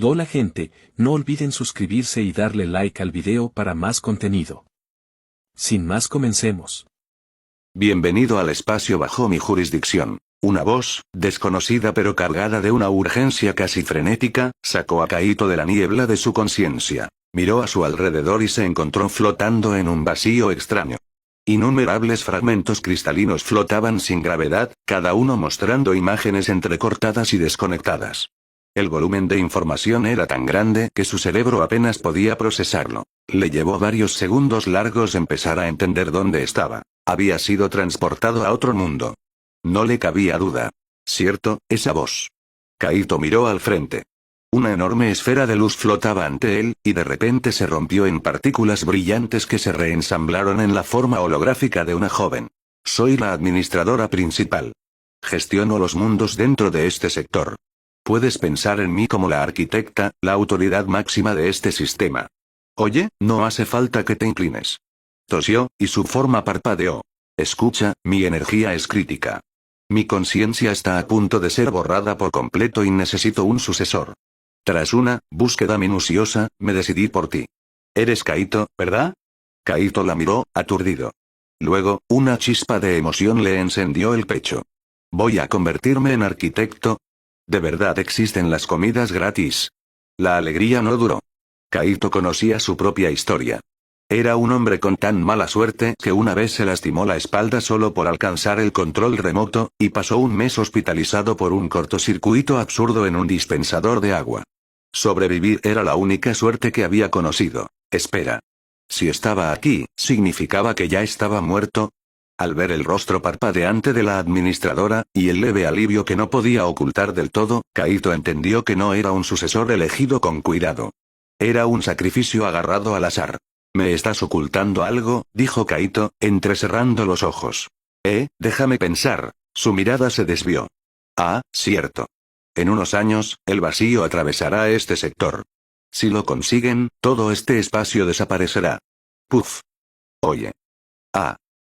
Hola gente, no olviden suscribirse y darle like al video para más contenido. Sin más, comencemos. Bienvenido al espacio bajo mi jurisdicción. Una voz, desconocida pero cargada de una urgencia casi frenética, sacó a Kaito de la niebla de su conciencia. Miró a su alrededor y se encontró flotando en un vacío extraño. Innumerables fragmentos cristalinos flotaban sin gravedad, cada uno mostrando imágenes entrecortadas y desconectadas. El volumen de información era tan grande que su cerebro apenas podía procesarlo. Le llevó varios segundos largos empezar a entender dónde estaba. Había sido transportado a otro mundo. No le cabía duda. Cierto, esa voz. Kaito miró al frente. Una enorme esfera de luz flotaba ante él, y de repente se rompió en partículas brillantes que se reensamblaron en la forma holográfica de una joven. Soy la administradora principal. Gestiono los mundos dentro de este sector. Puedes pensar en mí como la arquitecta, la autoridad máxima de este sistema. Oye, no hace falta que te inclines. Tosió, y su forma parpadeó. Escucha, mi energía es crítica. Mi conciencia está a punto de ser borrada por completo y necesito un sucesor. Tras una búsqueda minuciosa, me decidí por ti. Eres Kaito, ¿verdad? Kaito la miró, aturdido. Luego, una chispa de emoción le encendió el pecho. ¿Voy a convertirme en arquitecto? ¿De verdad existen las comidas gratis? La alegría no duró. Kaito conocía su propia historia. Era un hombre con tan mala suerte que una vez se lastimó la espalda solo por alcanzar el control remoto, y pasó un mes hospitalizado por un cortocircuito absurdo en un dispensador de agua. Sobrevivir era la única suerte que había conocido. Espera. Si estaba aquí, ¿significaba que ya estaba muerto? Al ver el rostro parpadeante de la administradora, y el leve alivio que no podía ocultar del todo, Kaito entendió que no era un sucesor elegido con cuidado. Era un sacrificio agarrado al azar. «¿Me estás ocultando algo?», dijo Kaito, entrecerrando los ojos. Déjame pensar». Su mirada se desvió. «Ah, cierto. En unos años, el vacío atravesará este sector. Si lo consiguen, todo este espacio desaparecerá. Puf. Oye. Ah.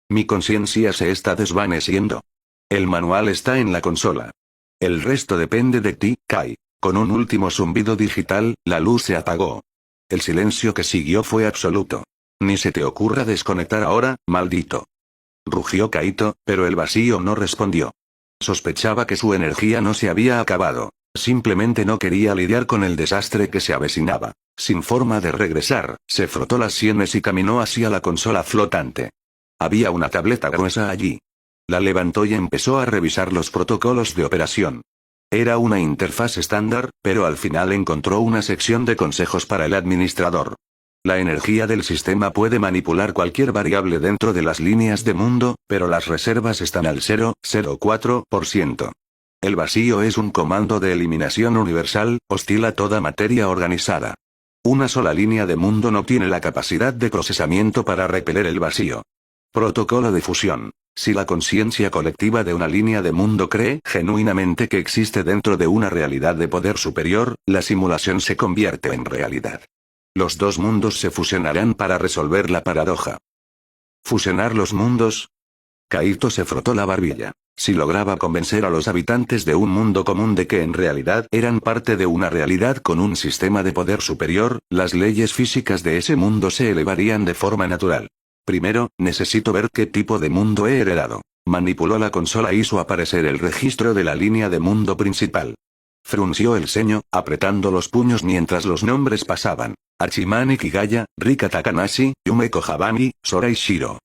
Mi conciencia se está desvaneciendo. El manual está en la consola. El resto depende de ti, Kai». Con un último zumbido digital, la luz se apagó. El silencio que siguió fue absoluto. «Ni se te ocurra desconectar ahora, maldito». Rugió Kaito, pero el vacío no respondió. Sospechaba que su energía no se había acabado. Simplemente no quería lidiar con el desastre que se avecinaba. Sin forma de regresar, se frotó las sienes y caminó hacia la consola flotante. Había una tableta gruesa allí. La levantó y empezó a revisar los protocolos de operación. Era una interfaz estándar, pero al final encontró una sección de consejos para el administrador. La energía del sistema puede manipular cualquier variable dentro de las líneas de mundo, pero las reservas están al 0,04%. El vacío es un comando de eliminación universal, hostil a toda materia organizada. Una sola línea de mundo no tiene la capacidad de procesamiento para repeler el vacío. Protocolo de fusión. Si la conciencia colectiva de una línea de mundo cree genuinamente que existe dentro de una realidad de poder superior, la simulación se convierte en realidad. Los dos mundos se fusionarán para resolver la paradoja. ¿Fusionar los mundos? Kaito se frotó la barbilla. Si lograba convencer a los habitantes de un mundo común de que en realidad eran parte de una realidad con un sistema de poder superior, las leyes físicas de ese mundo se elevarían de forma natural. Primero, necesito ver qué tipo de mundo he heredado. Manipuló la consola e hizo aparecer el registro de la línea de mundo principal. Frunció el ceño, apretando los puños mientras los nombres pasaban. Archimani Kigaya, Rika Takanashi, Yumeko Habami, Sorai Shiro.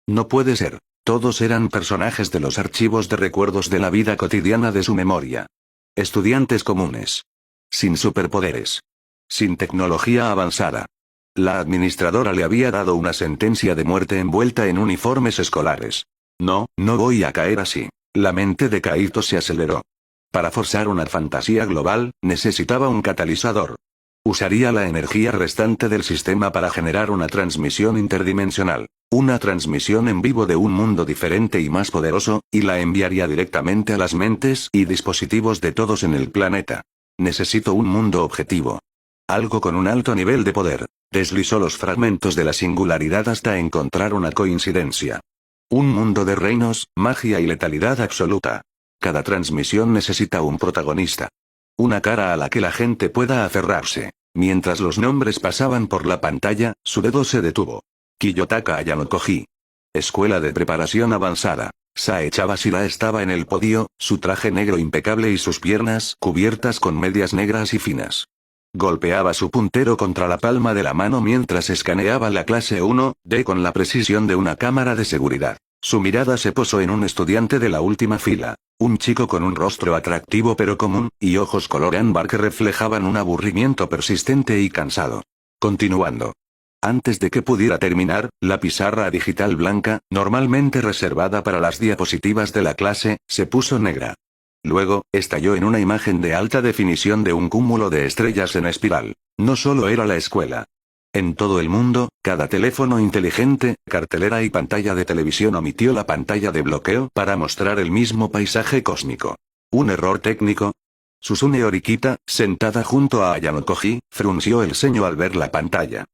No puede ser. Todos eran personajes de los archivos de recuerdos de la vida cotidiana de su memoria. Estudiantes comunes. Sin superpoderes. Sin tecnología avanzada. La administradora le había dado una sentencia de muerte envuelta en uniformes escolares. No voy a caer así. La mente de Kaito se aceleró. Para forzar una fantasía global, necesitaba un catalizador. Usaría la energía restante del sistema para generar una transmisión interdimensional. Una transmisión en vivo de un mundo diferente y más poderoso, y la enviaría directamente a las mentes y dispositivos de todos en el planeta. Necesito un mundo objetivo. Algo con un alto nivel de poder. Deslizó los fragmentos de la singularidad hasta encontrar una coincidencia. Un mundo de reinos, magia y letalidad absoluta. Cada transmisión necesita un protagonista. Una cara a la que la gente pueda aferrarse. Mientras los nombres pasaban por la pantalla, su dedo se detuvo. Kiyotaka Ayanokoji. Escuela de preparación avanzada. Sae Chabashira estaba en el podio, su traje negro impecable y sus piernas cubiertas con medias negras y finas. Golpeaba su puntero contra la palma de la mano mientras escaneaba la clase 1D con la precisión de una cámara de seguridad. Su mirada se posó en un estudiante de la última fila, un chico con un rostro atractivo pero común, y ojos color ámbar que reflejaban un aburrimiento persistente y cansado. Continuando. Antes de que pudiera terminar, la pizarra digital blanca, normalmente reservada para las diapositivas de la clase, se puso negra. Luego, estalló en una imagen de alta definición de un cúmulo de estrellas en espiral. No solo era la escuela. En todo el mundo, cada teléfono inteligente, cartelera y pantalla de televisión omitió la pantalla de bloqueo para mostrar el mismo paisaje cósmico. ¿Un error técnico? Susune Horikita, sentada junto a Ayanokoji, frunció el ceño al ver la pantalla.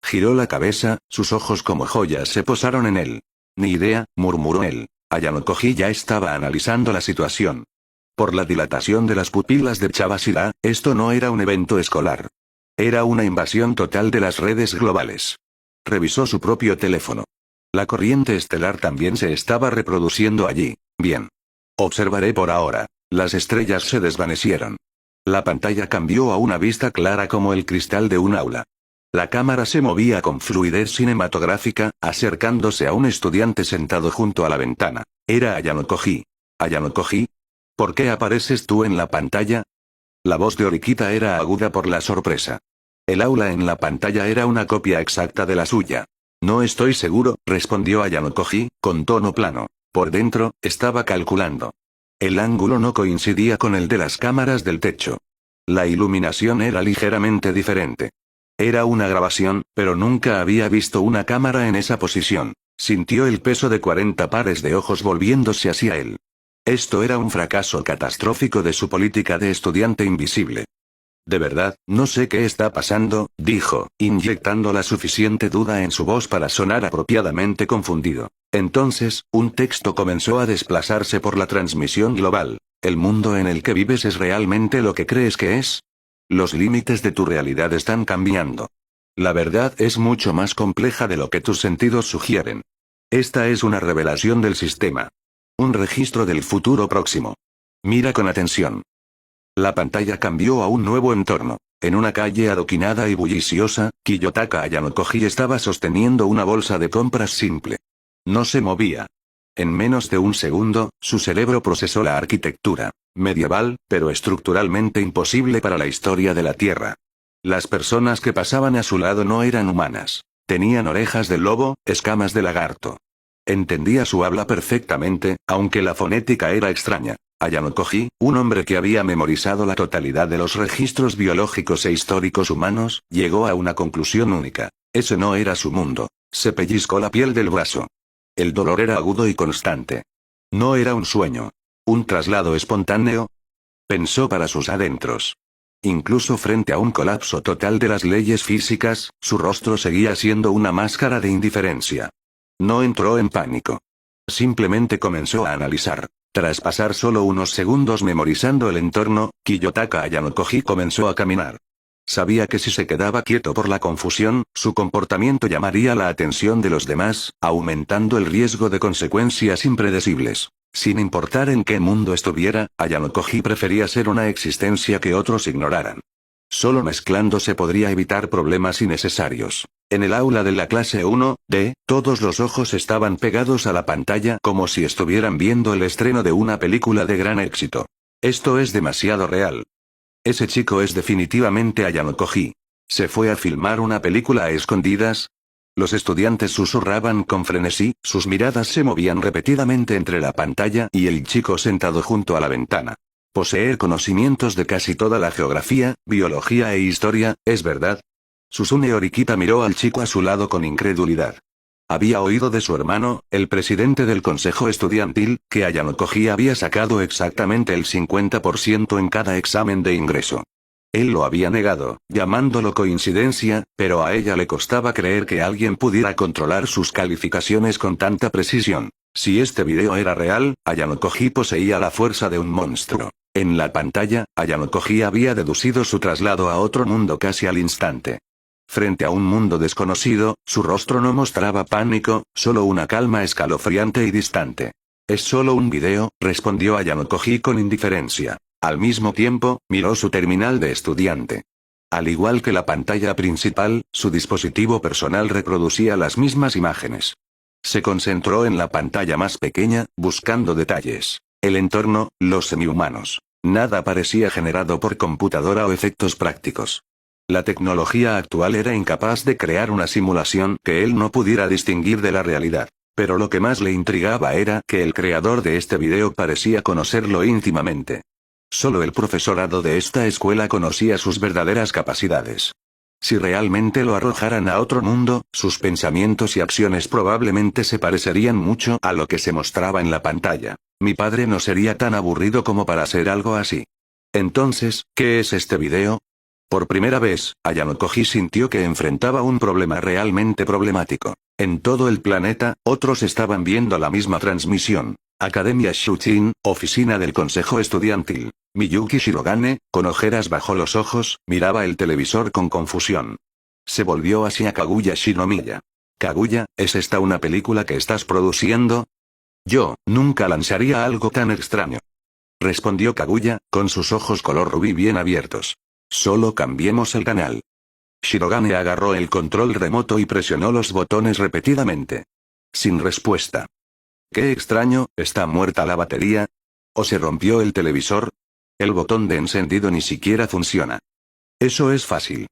Giró la cabeza, sus ojos como joyas se posaron en él. Ni idea, murmuró él. Ayanokoji ya estaba analizando la situación. Por la dilatación de las pupilas de Chabashira, esto no era un evento escolar. Era una invasión total de las redes globales. Revisó su propio teléfono. La corriente estelar también se estaba reproduciendo allí. Bien. Observaré por ahora. Las estrellas se desvanecieron. La pantalla cambió a una vista clara como el cristal de un aula. La cámara se movía con fluidez cinematográfica, acercándose a un estudiante sentado junto a la ventana. Era Ayanokoji. ¿Ayanokoji? ¿Por qué apareces tú en la pantalla? La voz de Horikita era aguda por la sorpresa. El aula en la pantalla era una copia exacta de la suya. No estoy seguro, respondió Ayanokoji, con tono plano. Por dentro, estaba calculando. El ángulo no coincidía con el de las cámaras del techo. La iluminación era ligeramente diferente. Era una grabación, pero nunca había visto una cámara en esa posición. Sintió el peso de 40 pares de ojos volviéndose hacia él. Esto era un fracaso catastrófico de su política de estudiante invisible. De verdad, no sé qué está pasando, dijo, inyectando la suficiente duda en su voz para sonar apropiadamente confundido. Entonces, un texto comenzó a desplazarse por la transmisión global. ¿El mundo en el que vives es realmente lo que crees que es? Los límites de tu realidad están cambiando. La verdad es mucho más compleja de lo que tus sentidos sugieren. Esta es una revelación del sistema. Un registro del futuro próximo. Mira con atención. La pantalla cambió a un nuevo entorno. En una calle adoquinada y bulliciosa, Kiyotaka Ayanokoji estaba sosteniendo una bolsa de compras simple. No se movía. En menos de un segundo, su cerebro procesó la arquitectura, medieval, pero estructuralmente imposible para la historia de la Tierra. Las personas que pasaban a su lado no eran humanas. Tenían orejas de lobo, escamas de lagarto. Entendía su habla perfectamente, aunque la fonética era extraña. Ayanokoji, un hombre que había memorizado la totalidad de los registros biológicos e históricos humanos, llegó a una conclusión única. Ese no era su mundo. Se pellizcó la piel del brazo. El dolor era agudo y constante. No era un sueño. ¿Un traslado espontáneo? Pensó para sus adentros. Incluso frente a un colapso total de las leyes físicas, su rostro seguía siendo una máscara de indiferencia. No entró en pánico. Simplemente comenzó a analizar. Tras pasar solo unos segundos memorizando el entorno, Kiyotaka Ayanokoji comenzó a caminar. Sabía que si se quedaba quieto por la confusión, su comportamiento llamaría la atención de los demás, aumentando el riesgo de consecuencias impredecibles. Sin importar en qué mundo estuviera, Ayanokoji prefería ser una existencia que otros ignoraran. Solo mezclándose podría evitar problemas innecesarios. En el aula de la clase 1D, todos los ojos estaban pegados a la pantalla como si estuvieran viendo el estreno de una película de gran éxito. Esto es demasiado real. Ese chico es definitivamente Ayanokoji. ¿Se fue a filmar una película a escondidas? Los estudiantes susurraban con frenesí, sus miradas se movían repetidamente entre la pantalla y el chico sentado junto a la ventana. Poseer conocimientos de casi toda la geografía, biología e historia, ¿es verdad? Susune Horikita miró al chico a su lado con incredulidad. Había oído de su hermano, el presidente del consejo estudiantil, que Ayanokoji había sacado exactamente el 50% en cada examen de ingreso. Él lo había negado, llamándolo coincidencia, pero a ella le costaba creer que alguien pudiera controlar sus calificaciones con tanta precisión. Si este video era real, Ayanokoji poseía la fuerza de un monstruo. En la pantalla, Ayano Koji había deducido su traslado a otro mundo casi al instante. Frente a un mundo desconocido, su rostro no mostraba pánico, solo una calma escalofriante y distante. «Es solo un video», respondió Ayano Koji con indiferencia. Al mismo tiempo, miró su terminal de estudiante. Al igual que la pantalla principal, su dispositivo personal reproducía las mismas imágenes. Se concentró en la pantalla más pequeña, buscando detalles. El entorno, los semihumanos. Nada parecía generado por computadora o efectos prácticos. La tecnología actual era incapaz de crear una simulación que él no pudiera distinguir de la realidad. Pero lo que más le intrigaba era que el creador de este video parecía conocerlo íntimamente. Solo el profesorado de esta escuela conocía sus verdaderas capacidades. Si realmente lo arrojaran a otro mundo, sus pensamientos y acciones probablemente se parecerían mucho a lo que se mostraba en la pantalla. Mi padre no sería tan aburrido como para hacer algo así. Entonces, ¿qué es este video? Por primera vez, Ayano Koji sintió que enfrentaba un problema realmente problemático. En todo el planeta, otros estaban viendo la misma transmisión. Academia Shuchin, oficina del consejo estudiantil. Miyuki Shirogane, con ojeras bajo los ojos, miraba el televisor con confusión. Se volvió hacia Kaguya Shinomiya. «Kaguya, ¿es esta una película que estás produciendo?» «Yo, nunca lanzaría algo tan extraño», respondió Kaguya, con sus ojos color rubí bien abiertos. «Solo cambiemos el canal». Shirogane agarró el control remoto y presionó los botones repetidamente. Sin respuesta. «Qué extraño, ¿está muerta la batería? ¿O se rompió el televisor? El botón de encendido ni siquiera funciona». «Eso es fácil».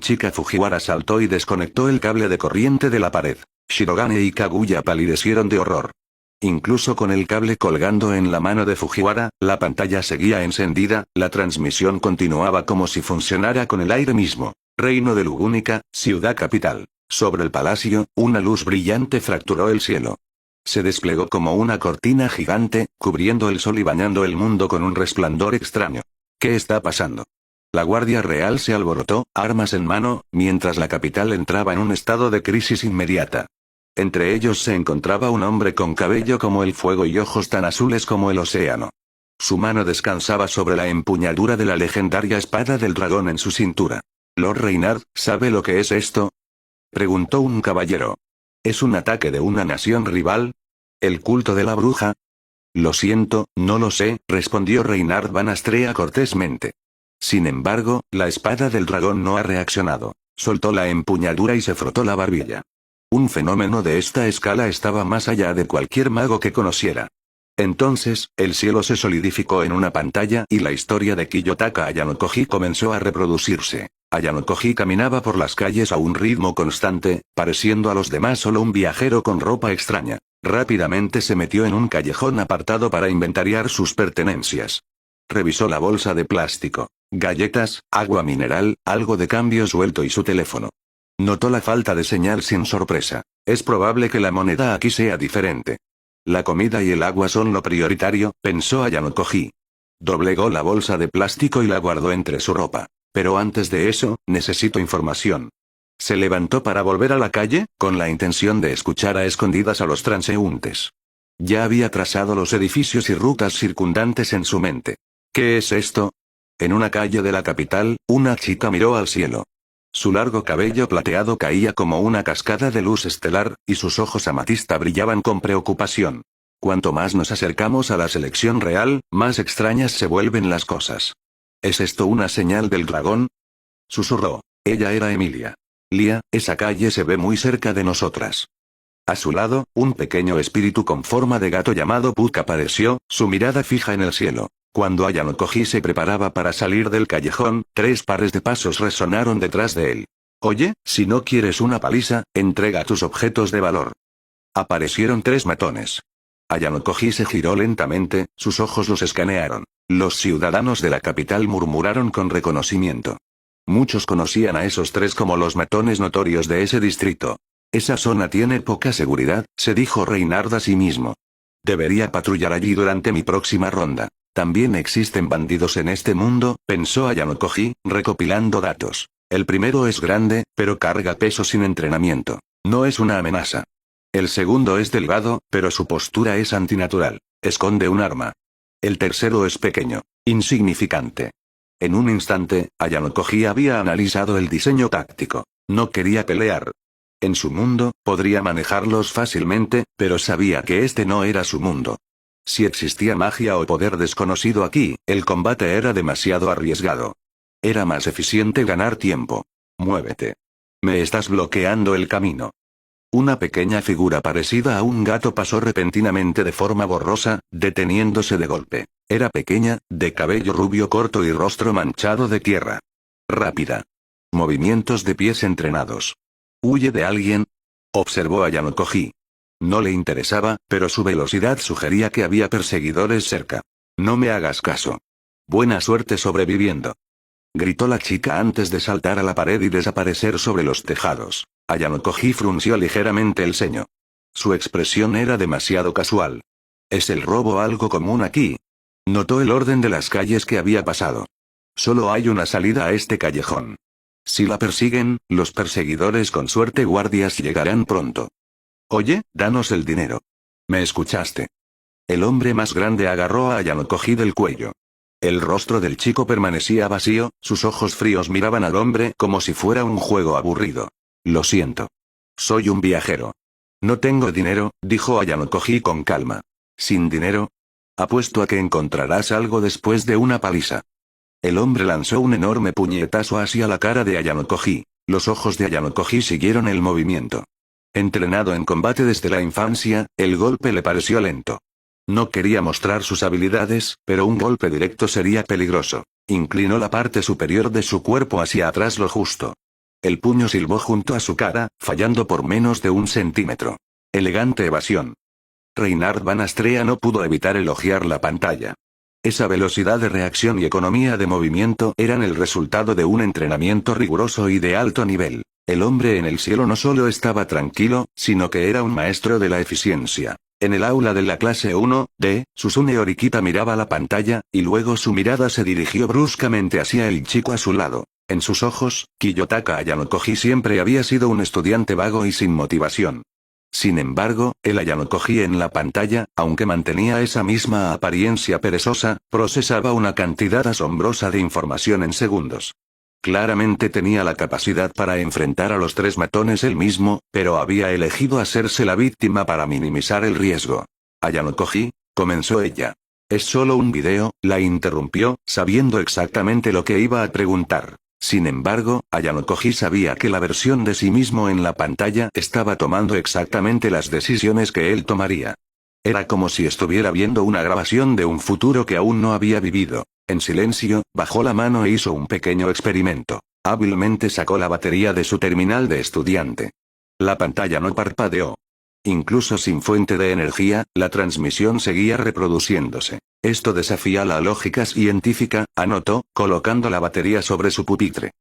Chika Fujiwara saltó y desconectó el cable de corriente de la pared. Shirogane y Kaguya palidecieron de horror. Incluso con el cable colgando en la mano de Fujiwara, la pantalla seguía encendida, la transmisión continuaba como si funcionara con el aire mismo. Reino de Lugúnica, ciudad capital. Sobre el palacio, una luz brillante fracturó el cielo. Se desplegó como una cortina gigante, cubriendo el sol y bañando el mundo con un resplandor extraño. ¿Qué está pasando? La Guardia Real se alborotó, armas en mano, mientras la capital entraba en un estado de crisis inmediata. Entre ellos se encontraba un hombre con cabello como el fuego y ojos tan azules como el océano. Su mano descansaba sobre la empuñadura de la legendaria espada del dragón en su cintura. «Lord Reynard, ¿sabe lo que es esto?», preguntó un caballero. «¿Es un ataque de una nación rival? ¿El culto de la bruja?». «Lo siento, no lo sé», respondió Reynard Van Astrea cortésmente. Sin embargo, la espada del dragón no ha reaccionado. Soltó la empuñadura y se frotó la barbilla. Un fenómeno de esta escala estaba más allá de cualquier mago que conociera. Entonces, el cielo se solidificó en una pantalla y la historia de Kiyotaka Ayano Koji comenzó a reproducirse. Ayano Koji caminaba por las calles a un ritmo constante, pareciendo a los demás solo un viajero con ropa extraña. Rápidamente se metió en un callejón apartado para inventariar sus pertenencias. Revisó la bolsa de plástico, galletas, agua mineral, algo de cambio suelto y su teléfono. Notó la falta de señal sin sorpresa. Es probable que la moneda aquí sea diferente. La comida y el agua son lo prioritario, pensó Ayano Koji. Doblegó la bolsa de plástico y la guardó entre su ropa. Pero antes de eso, necesito información. Se levantó para volver a la calle, con la intención de escuchar a escondidas a los transeúntes. Ya había trazado los edificios y rutas circundantes en su mente. ¿Qué es esto? En una calle de la capital, una chica miró al cielo. Su largo cabello plateado caía como una cascada de luz estelar, y sus ojos amatista brillaban con preocupación. Cuanto más nos acercamos a la selección real, más extrañas se vuelven las cosas. ¿Es esto una señal del dragón?, susurró. Ella era Emilia. Lia, esa calle se ve muy cerca de nosotras. A su lado, un pequeño espíritu con forma de gato llamado Puck apareció, su mirada fija en el cielo. Cuando Ayano Koji se preparaba para salir del callejón, 3 pares de pasos resonaron detrás de él. «Oye, si no quieres una paliza, entrega tus objetos de valor». Aparecieron 3 matones. Ayano Koji se giró lentamente, sus ojos los escanearon. Los ciudadanos de la capital murmuraron con reconocimiento. Muchos conocían a esos 3 como los matones notorios de ese distrito. «Esa zona tiene poca seguridad», se dijo Reynard a sí mismo. «Debería patrullar allí durante mi próxima ronda». También existen bandidos en este mundo, pensó Ayano Koji, recopilando datos. El primero es grande, pero carga peso sin entrenamiento. No es una amenaza. El segundo es delgado, pero su postura es antinatural. Esconde un arma. El tercero es pequeño. Insignificante. En un instante, Ayano Koji había analizado el diseño táctico. No quería pelear. En su mundo, podría manejarlos fácilmente, pero sabía que este no era su mundo. Si existía magia o poder desconocido aquí, el combate era demasiado arriesgado. Era más eficiente ganar tiempo. Muévete. Me estás bloqueando el camino. Una pequeña figura parecida a un gato pasó repentinamente de forma borrosa, deteniéndose de golpe. Era pequeña, de cabello rubio corto y rostro manchado de tierra. Rápida. Movimientos de pies entrenados. ¿Huye de alguien? Observó a Ayano Koji. No le interesaba, pero su velocidad sugería que había perseguidores cerca. No me hagas caso. Buena suerte sobreviviendo. Gritó la chica antes de saltar a la pared y desaparecer sobre los tejados. Ayano Koji frunció ligeramente el ceño. Su expresión era demasiado casual. ¿Es el robo algo común aquí? Notó el orden de las calles que había pasado. Solo hay una salida a este callejón. Si la persiguen, los perseguidores con suerte guardias llegarán pronto. Oye, danos el dinero. ¿Me escuchaste? El hombre más grande agarró a Ayano Koji del cuello. El rostro del chico permanecía vacío, sus ojos fríos miraban al hombre como si fuera un juego aburrido. Lo siento. Soy un viajero. No tengo dinero, dijo Ayano Koji con calma. ¿Sin dinero? Apuesto a que encontrarás algo después de una paliza. El hombre lanzó un enorme puñetazo hacia la cara de Ayano Koji. Los ojos de Ayano Koji siguieron el movimiento. Entrenado en combate desde la infancia, el golpe le pareció lento. No quería mostrar sus habilidades, pero un golpe directo sería peligroso. Inclinó la parte superior de su cuerpo hacia atrás lo justo. El puño silbó junto a su cara, fallando por menos de 1 centímetro. Elegante evasión. Reinhard Van Astrea no pudo evitar elogiar la pantalla. Esa velocidad de reacción y economía de movimiento eran el resultado de un entrenamiento riguroso y de alto nivel. El hombre en el cielo no solo estaba tranquilo, sino que era un maestro de la eficiencia. En el aula de la clase 1D, Susune Horikita miraba la pantalla, y luego su mirada se dirigió bruscamente hacia el chico a su lado. En sus ojos, Kiyotaka Ayano Koji siempre había sido un estudiante vago y sin motivación. Sin embargo, el Ayano Koji en la pantalla, aunque mantenía esa misma apariencia perezosa, procesaba una cantidad asombrosa de información en segundos. Claramente tenía la capacidad para enfrentar a los 3 matones él mismo, pero había elegido hacerse la víctima para minimizar el riesgo. Ayano Koji, comenzó ella. Es solo un video, la interrumpió, sabiendo exactamente lo que iba a preguntar. Sin embargo, Ayano Koji sabía que la versión de sí mismo en la pantalla estaba tomando exactamente las decisiones que él tomaría. Era como si estuviera viendo una grabación de un futuro que aún no había vivido. En silencio, bajó la mano e hizo un pequeño experimento. Hábilmente sacó la batería de su terminal de estudiante. La pantalla no parpadeó. Incluso sin fuente de energía, la transmisión seguía reproduciéndose. Esto desafía la lógica científica, anotó, colocando la batería sobre su pupitre.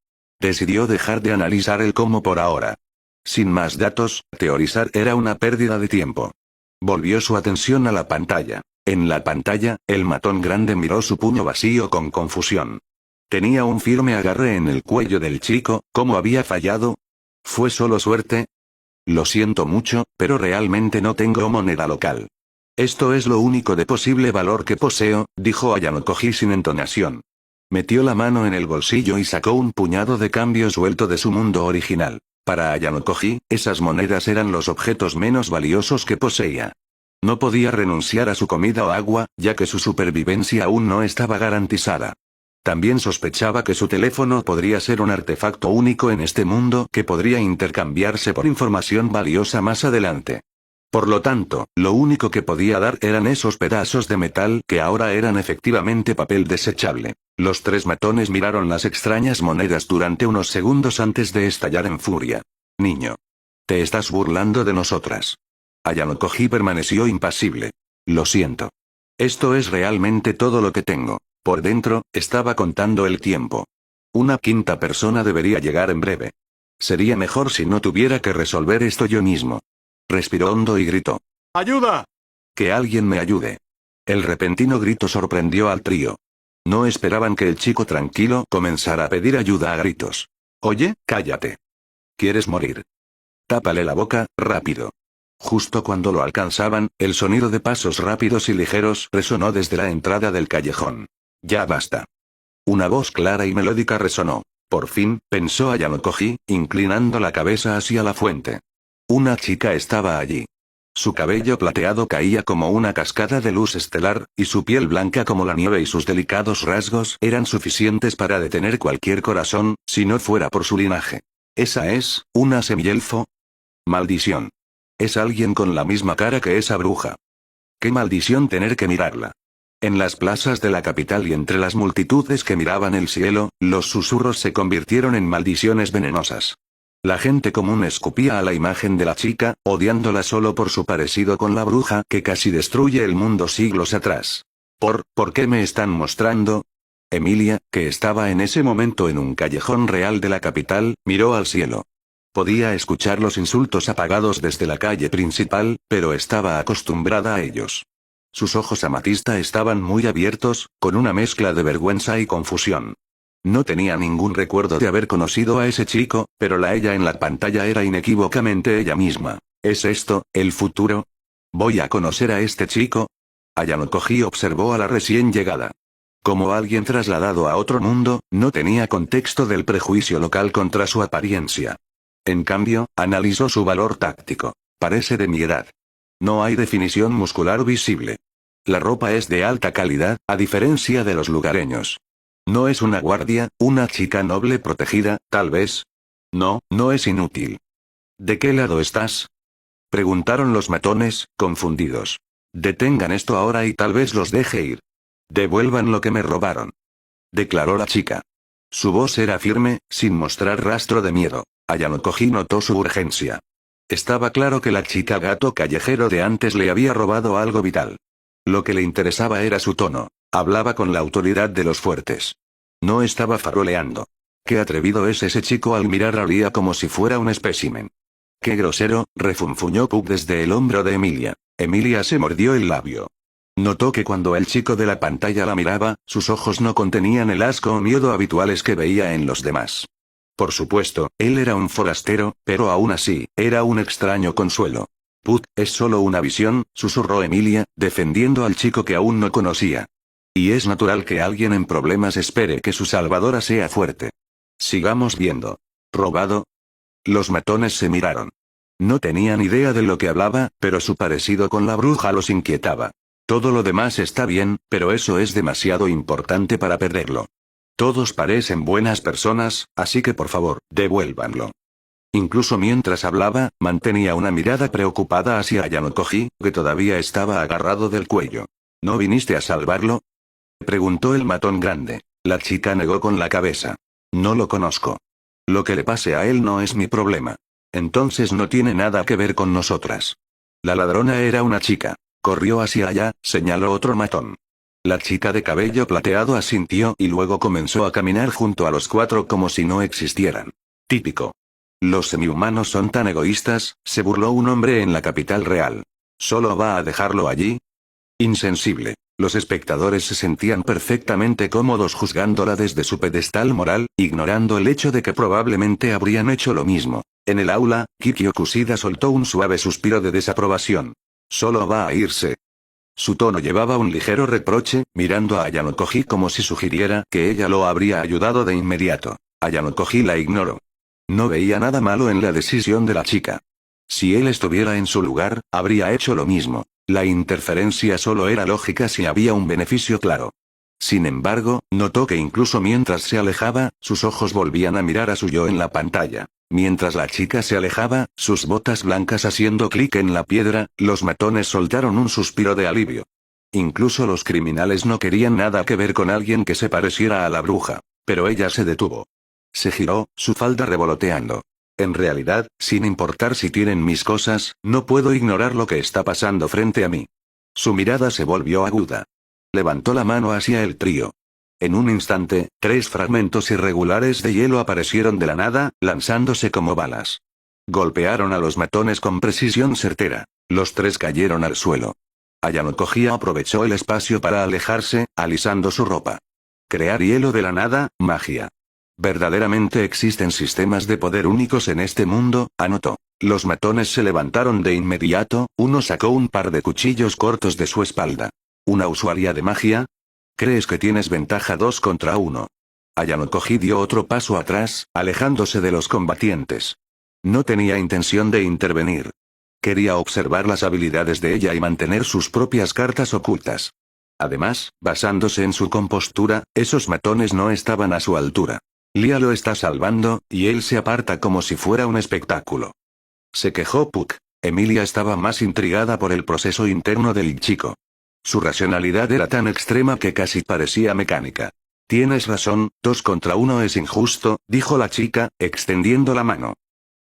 Decidió dejar de analizar el cómo por ahora. Sin más datos, teorizar era una pérdida de tiempo. Volvió su atención a la pantalla. En la pantalla, el matón grande miró su puño vacío con confusión. Tenía un firme agarre en el cuello del chico. ¿Cómo había fallado? ¿Fue solo suerte? Lo siento mucho, pero realmente no tengo moneda local. Esto es lo único de posible valor que poseo, dijo Ayano Koji sin entonación. Metió la mano en el bolsillo y sacó un puñado de cambio suelto de su mundo original. Para Ayano Koji, esas monedas eran los objetos menos valiosos que poseía. No podía renunciar a su comida o agua, ya que su supervivencia aún no estaba garantizada. También sospechaba que su teléfono podría ser un artefacto único en este mundo que podría intercambiarse por información valiosa más adelante. Por lo tanto, lo único que podía dar eran esos pedazos de metal que ahora eran efectivamente papel desechable. Los 3 matones miraron las extrañas monedas durante unos segundos antes de estallar en furia. Niño. Te estás burlando de nosotras. Ayano Koji permaneció impasible. Lo siento. Esto es realmente todo lo que tengo. Por dentro, estaba contando el tiempo. Una 5ª persona debería llegar en breve. Sería mejor si no tuviera que resolver esto yo mismo. Respiró hondo y gritó. ¡Ayuda! Que alguien me ayude. El repentino grito sorprendió al trío. No esperaban que el chico tranquilo comenzara a pedir ayuda a gritos. Oye, cállate. ¿Quieres morir? Tápale la boca, rápido. Justo cuando lo alcanzaban, el sonido de pasos rápidos y ligeros resonó desde la entrada del callejón. Ya basta. Una voz clara y melódica resonó. Por fin, pensó Ayano Koji, inclinando la cabeza hacia la fuente. Una chica estaba allí. Su cabello plateado caía como una cascada de luz estelar, y su piel blanca como la nieve y sus delicados rasgos eran suficientes para detener cualquier corazón, si no fuera por su linaje. ¿Esa es, una semielfo? Maldición. Es alguien con la misma cara que esa bruja. Qué maldición tener que mirarla. En las plazas de la capital y entre las multitudes que miraban el cielo, los susurros se convirtieron en maldiciones venenosas. La gente común escupía a la imagen de la chica, odiándola solo por su parecido con la bruja que casi destruye el mundo siglos atrás. ¿Por qué me están mostrando? Emilia, que estaba en ese momento en un callejón real de la capital, miró al cielo. Podía escuchar los insultos apagados desde la calle principal, pero estaba acostumbrada a ellos. Sus ojos amatista estaban muy abiertos, con una mezcla de vergüenza y confusión. No tenía ningún recuerdo de haber conocido a ese chico, pero la ella en la pantalla era inequívocamente ella misma. ¿Es esto, el futuro? ¿Voy a conocer a este chico? Ayano Koji observó a la recién llegada. Como alguien trasladado a otro mundo, no tenía contexto del prejuicio local contra su apariencia. En cambio, analizó su valor táctico. Parece de mi edad. No hay definición muscular visible. La ropa es de alta calidad, a diferencia de los lugareños. ¿No es una guardia, una chica noble protegida, tal vez? No, no es inútil. ¿De qué lado estás? Preguntaron los matones, confundidos. Detengan esto ahora y tal vez los deje ir. Devuelvan lo que me robaron. Declaró la chica. Su voz era firme, sin mostrar rastro de miedo. Ayano Koji notó su urgencia. Estaba claro que la chica gato callejero de antes le había robado algo vital. Lo que le interesaba era su tono. Hablaba con la autoridad de los fuertes. No estaba faroleando. Qué atrevido es ese chico al mirar a Ria como si fuera un espécimen. Qué grosero, refunfuñó Puck desde el hombro de Emilia. Emilia se mordió el labio. Notó que cuando el chico de la pantalla la miraba, sus ojos no contenían el asco o miedo habituales que veía en los demás. Por supuesto, él era un forastero, pero aún así, era un extraño consuelo. Puck, es solo una visión, susurró Emilia, defendiendo al chico que aún no conocía. Y es natural que alguien en problemas espere que su salvadora sea fuerte. Sigamos viendo. ¿Robado? Los matones se miraron. No tenían idea de lo que hablaba, pero su parecido con la bruja los inquietaba. Todo lo demás está bien, pero eso es demasiado importante para perderlo. Todos parecen buenas personas, así que por favor, devuélvanlo. Incluso mientras hablaba, mantenía una mirada preocupada hacia Ayano Koji, que todavía estaba agarrado del cuello. ¿No viniste a salvarlo? Preguntó el matón grande. La chica negó con la cabeza. No lo conozco. Lo que le pase a él no es mi problema. Entonces no tiene nada que ver con nosotras. La ladrona era una chica. Corrió hacia allá, señaló otro matón. La chica de cabello plateado asintió y luego comenzó a caminar junto a los cuatro como si no existieran. Típico. Los semihumanos son tan egoístas, se burló un hombre en la capital real. ¿Solo va a dejarlo allí? Insensible. Los espectadores se sentían perfectamente cómodos juzgándola desde su pedestal moral, ignorando el hecho de que probablemente habrían hecho lo mismo. En el aula, Kikyo Kushida soltó un suave suspiro de desaprobación. Solo va a irse. Su tono llevaba un ligero reproche, mirando a Ayano Koji como si sugiriera que ella lo habría ayudado de inmediato. Ayano Koji la ignoró. No veía nada malo en la decisión de la chica. Si él estuviera en su lugar, habría hecho lo mismo. La interferencia solo era lógica si había un beneficio claro. Sin embargo, notó que incluso mientras se alejaba, sus ojos volvían a mirar a su yo en la pantalla. Mientras la chica se alejaba, sus botas blancas haciendo clic en la piedra, los matones soltaron un suspiro de alivio. Incluso los criminales no querían nada que ver con alguien que se pareciera a la bruja. Pero ella se detuvo. Se giró, su falda revoloteando. En realidad, sin importar si tienen mis cosas, no puedo ignorar lo que está pasando frente a mí. Su mirada se volvió aguda. Levantó la mano hacia el trío. En un instante, 3 fragmentos irregulares de hielo aparecieron de la nada, lanzándose como balas. Golpearon a los matones con precisión certera. Los 3 cayeron al suelo. Ayano Koji aprovechó el espacio para alejarse, alisando su ropa. Crear hielo de la nada, magia. Verdaderamente existen sistemas de poder únicos en este mundo, anotó. Los matones se levantaron de inmediato, uno sacó un par de cuchillos cortos de su espalda. ¿Una usuaria de magia? Crees que tienes ventaja 2 contra 1. Ayano Koji dio otro paso atrás, alejándose de los combatientes. No tenía intención de intervenir. Quería observar las habilidades de ella y mantener sus propias cartas ocultas. Además, basándose en su compostura, esos matones no estaban a su altura. Lia lo está salvando, y él se aparta como si fuera un espectáculo. Se quejó Puck. Emilia estaba más intrigada por el proceso interno del chico. Su racionalidad era tan extrema que casi parecía mecánica. Tienes razón, 2 contra 1 es injusto, dijo la chica, extendiendo la mano.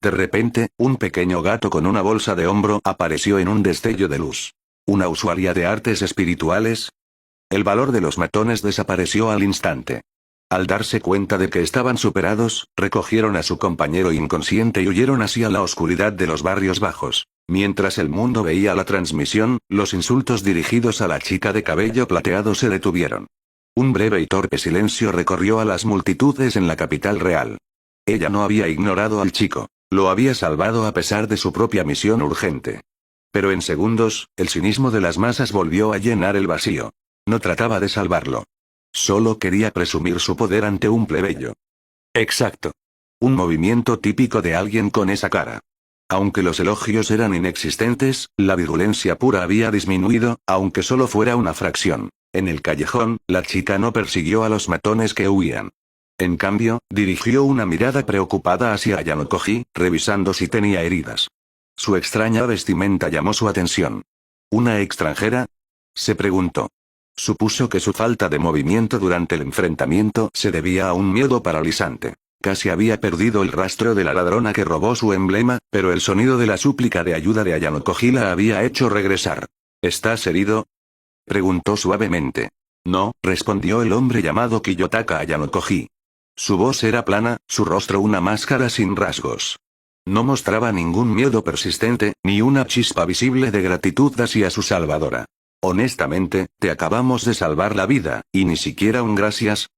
De repente, un pequeño gato con una bolsa de hombro apareció en un destello de luz. ¿Una usuaria de artes espirituales? El valor de los matones desapareció al instante. Al darse cuenta de que estaban superados, recogieron a su compañero inconsciente y huyeron hacia la oscuridad de los barrios bajos. Mientras el mundo veía la transmisión, los insultos dirigidos a la chica de cabello plateado se detuvieron. Un breve y torpe silencio recorrió a las multitudes en la capital real. Ella no había ignorado al chico. Lo había salvado a pesar de su propia misión urgente. Pero en segundos, el cinismo de las masas volvió a llenar el vacío. No trataba de salvarlo. Solo quería presumir su poder ante un plebeyo. Exacto. Un movimiento típico de alguien con esa cara. Aunque los elogios eran inexistentes, la virulencia pura había disminuido, aunque solo fuera una fracción. En el callejón, la chica no persiguió a los matones que huían. En cambio, dirigió una mirada preocupada hacia Ayano Koji, revisando si tenía heridas. Su extraña vestimenta llamó su atención. ¿Una extranjera? Se preguntó. Supuso que su falta de movimiento durante el enfrentamiento se debía a un miedo paralizante. Casi había perdido el rastro de la ladrona que robó su emblema, pero el sonido de la súplica de ayuda de Ayano Koji la había hecho regresar. ¿Estás herido?, preguntó suavemente. No, respondió el hombre llamado Kiyotaka Ayano Koji. Su voz era plana, su rostro una máscara sin rasgos. No mostraba ningún miedo persistente, ni una chispa visible de gratitud hacia su salvadora. Honestamente, te acabamos de salvar la vida, y ni siquiera un gracias.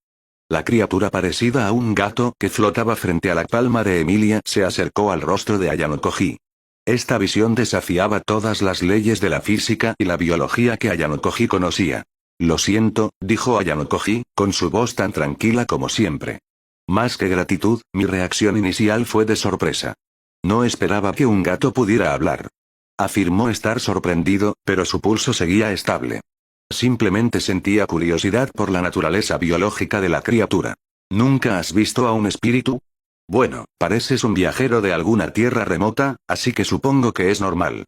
La criatura parecida a un gato que flotaba frente a la palma de Emilia se acercó al rostro de Ayano Koji. Esta visión desafiaba todas las leyes de la física y la biología que Ayano Koji conocía. Lo siento, dijo Ayano Koji, con su voz tan tranquila como siempre. Más que gratitud, mi reacción inicial fue de sorpresa. No esperaba que un gato pudiera hablar. Afirmó estar sorprendido, pero su pulso seguía estable. Simplemente sentía curiosidad por la naturaleza biológica de la criatura. ¿Nunca has visto a un espíritu? Bueno, pareces un viajero de alguna tierra remota, así que supongo que es normal.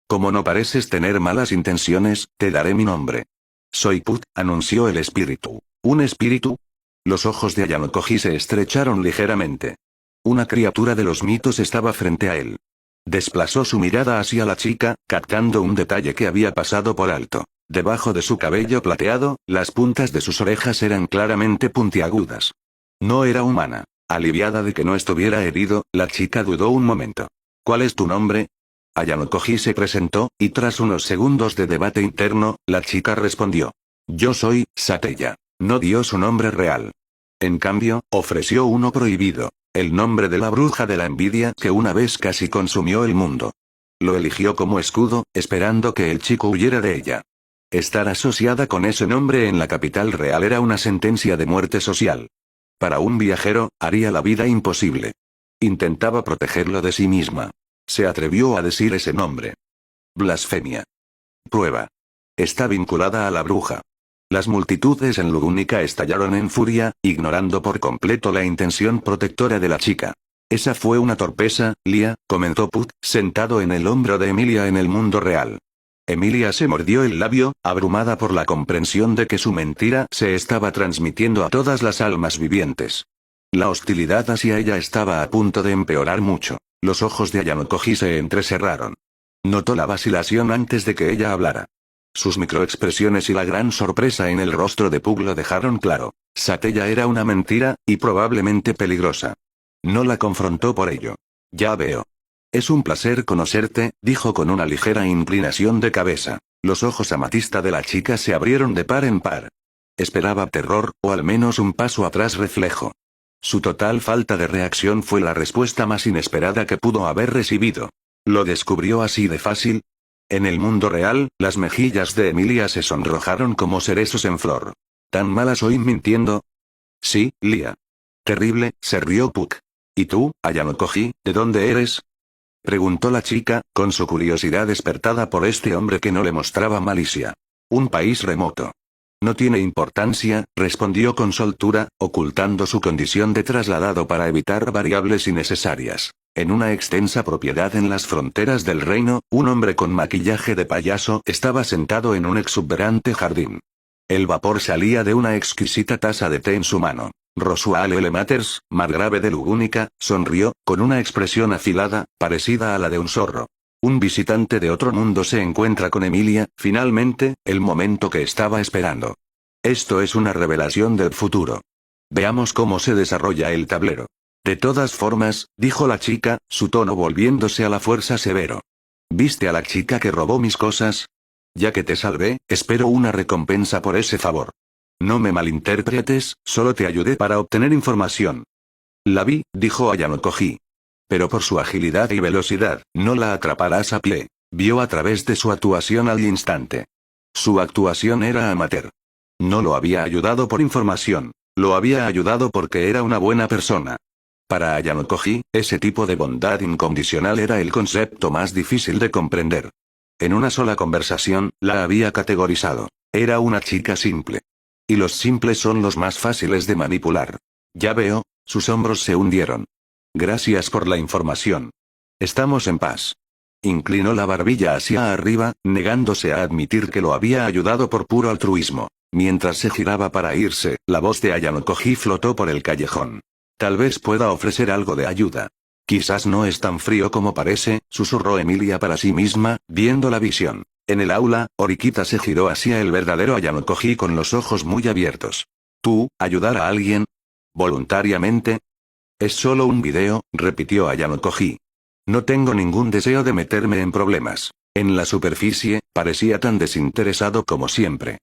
Como no pareces tener malas intenciones, te daré mi nombre. Soy Put, anunció el espíritu. ¿Un espíritu? Los ojos de Ayano Koji se estrecharon ligeramente. Una criatura de los mitos estaba frente a él. Desplazó su mirada hacia la chica, captando un detalle que había pasado por alto. Debajo de su cabello plateado, las puntas de sus orejas eran claramente puntiagudas. No era humana. Aliviada de que no estuviera herido, la chica dudó un momento. ¿Cuál es tu nombre? Ayano Koji se presentó, y tras unos segundos de debate interno, la chica respondió. Yo soy Sateya. No dio su nombre real. En cambio, ofreció uno prohibido. El nombre de la bruja de la envidia que una vez casi consumió el mundo. Lo eligió como escudo, esperando que el chico huyera de ella. Estar asociada con ese nombre en la capital real era una sentencia de muerte social. Para un viajero, haría la vida imposible. Intentaba protegerlo de sí misma. Se atrevió a decir ese nombre. Blasfemia. Prueba. Está vinculada a la bruja. Las multitudes en Lugúnica estallaron en furia, ignorando por completo la intención protectora de la chica. Esa fue una torpeza, Lia, comentó Put, sentado en el hombro de Emilia en el mundo real. Emilia se mordió el labio, abrumada por la comprensión de que su mentira se estaba transmitiendo a todas las almas vivientes. La hostilidad hacia ella estaba a punto de empeorar mucho. Los ojos de Ayano Koji se entrecerraron. Notó la vacilación antes de que ella hablara. Sus microexpresiones y la gran sorpresa en el rostro de Pug lo dejaron claro. Sateya era una mentira, y probablemente peligrosa. No la confrontó por ello. Ya veo. Es un placer conocerte, dijo con una ligera inclinación de cabeza. Los ojos amatista de la chica se abrieron de par en par. Esperaba terror, o al menos un paso atrás reflejo. Su total falta de reacción fue la respuesta más inesperada que pudo haber recibido. ¿Lo descubrió así de fácil? En el mundo real, las mejillas de Emilia se sonrojaron como cerezos en flor. ¿Tan mala soy mintiendo? Sí, Lia. Terrible, se rió Puck. ¿Y tú, Ayano-koji, de dónde eres? Preguntó la chica, con su curiosidad despertada por este hombre que no le mostraba malicia. Un país remoto. No tiene importancia, respondió con soltura, ocultando su condición de trasladado para evitar variables innecesarias. En una extensa propiedad en las fronteras del reino, un hombre con maquillaje de payaso estaba sentado en un exuberante jardín. El vapor salía de una exquisita taza de té en su mano. Rosuale L. Matters, margrave de Lugúnica, sonrió, con una expresión afilada, parecida a la de un zorro. Un visitante de otro mundo se encuentra con Emilia, finalmente, el momento que estaba esperando. Esto es una revelación del futuro. Veamos cómo se desarrolla el tablero. De todas formas, dijo la chica, su tono volviéndose a la fuerza severo. ¿Viste a la chica que robó mis cosas? Ya que te salvé, espero una recompensa por ese favor. No me malinterpretes, solo te ayudé para obtener información. La vi, dijo Ayano-koji. Pero por su agilidad y velocidad, no la atraparás a pie. Vio a través de su actuación al instante. Su actuación era amateur. No lo había ayudado por información, lo había ayudado porque era una buena persona. Para Ayano-koji, ese tipo de bondad incondicional era el concepto más difícil de comprender. En una sola conversación, la había categorizado. Era una chica simple. Y los simples son los más fáciles de manipular. Ya veo, sus hombros se hundieron. Gracias por la información. Estamos en paz. Inclinó la barbilla hacia arriba, negándose a admitir que lo había ayudado por puro altruismo. Mientras se giraba para irse, la voz de Ayano-koji flotó por el callejón. Tal vez pueda ofrecer algo de ayuda. Quizás no es tan frío como parece, susurró Emilia para sí misma, viendo la visión. En el aula, Horikita se giró hacia el verdadero Ayano-koji con los ojos muy abiertos. ¿Tú, ayudar a alguien? ¿Voluntariamente? Es solo un video, repitió Ayano-koji. No tengo ningún deseo de meterme en problemas. En la superficie, parecía tan desinteresado como siempre.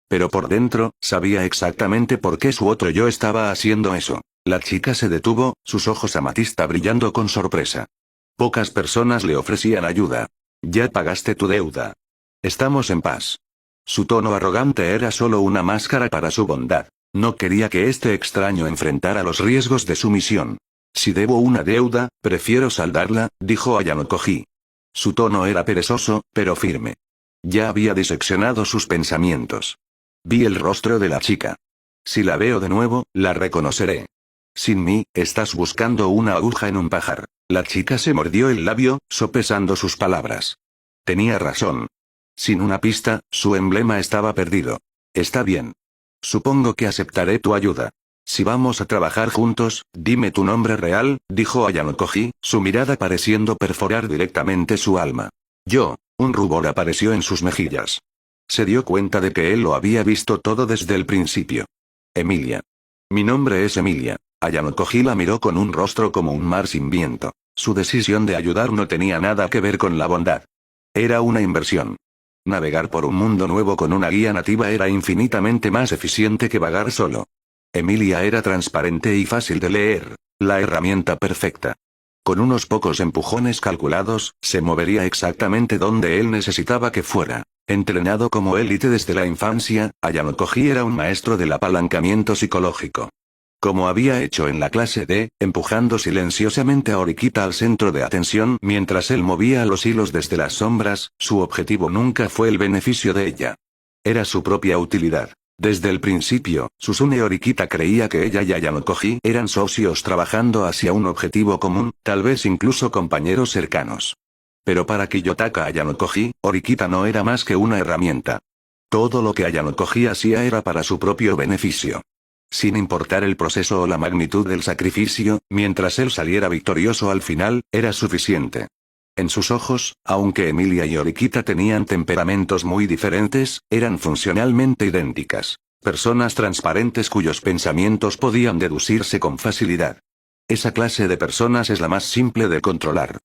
Pero por dentro, sabía exactamente por qué su otro yo estaba haciendo eso. La chica se detuvo, sus ojos amatista brillando con sorpresa. Pocas personas le ofrecían ayuda. Ya pagaste tu deuda. Estamos en paz. Su tono arrogante era solo una máscara para su bondad. No quería que este extraño enfrentara los riesgos de su misión. Si debo una deuda, prefiero saldarla, dijo Ayano-koji. Su tono era perezoso, pero firme. Ya había diseccionado sus pensamientos. Vi el rostro de la chica. Si la veo de nuevo, la reconoceré. Sin mí, estás buscando una aguja en un pajar. La chica se mordió el labio, sopesando sus palabras. Tenía razón. Sin una pista, su emblema estaba perdido. Está bien. Supongo que aceptaré tu ayuda. Si vamos a trabajar juntos, dime tu nombre real, dijo Ayano-koji, su mirada pareciendo perforar directamente su alma. Un rubor apareció en sus mejillas. Se dio cuenta de que él lo había visto todo desde el principio. Emilia. Mi nombre es Emilia. Ayano-koji la miró con un rostro como un mar sin viento. Su decisión de ayudar no tenía nada que ver con la bondad. Era una inversión. Navegar por un mundo nuevo con una guía nativa era infinitamente más eficiente que vagar solo. Emilia era transparente y fácil de leer, la herramienta perfecta. Con unos pocos empujones calculados, se movería exactamente donde él necesitaba que fuera. Entrenado como élite desde la infancia, Ayano-koji era un maestro del apalancamiento psicológico. Como había hecho en la clase D, empujando silenciosamente a Horikita al centro de atención mientras él movía los hilos desde las sombras, su objetivo nunca fue el beneficio de ella. Era su propia utilidad. Desde el principio, Susune Horikita creía que ella y Ayano-koji eran socios trabajando hacia un objetivo común, tal vez incluso compañeros cercanos. Pero para Kiyotaka Ayano-koji, Horikita no era más que una herramienta. Todo lo que Ayano-koji hacía era para su propio beneficio. Sin importar el proceso o la magnitud del sacrificio, mientras él saliera victorioso al final, era suficiente. En sus ojos, aunque Emilia y Horikita tenían temperamentos muy diferentes, eran funcionalmente idénticas. Personas transparentes cuyos pensamientos podían deducirse con facilidad. Esa clase de personas es la más simple de controlar.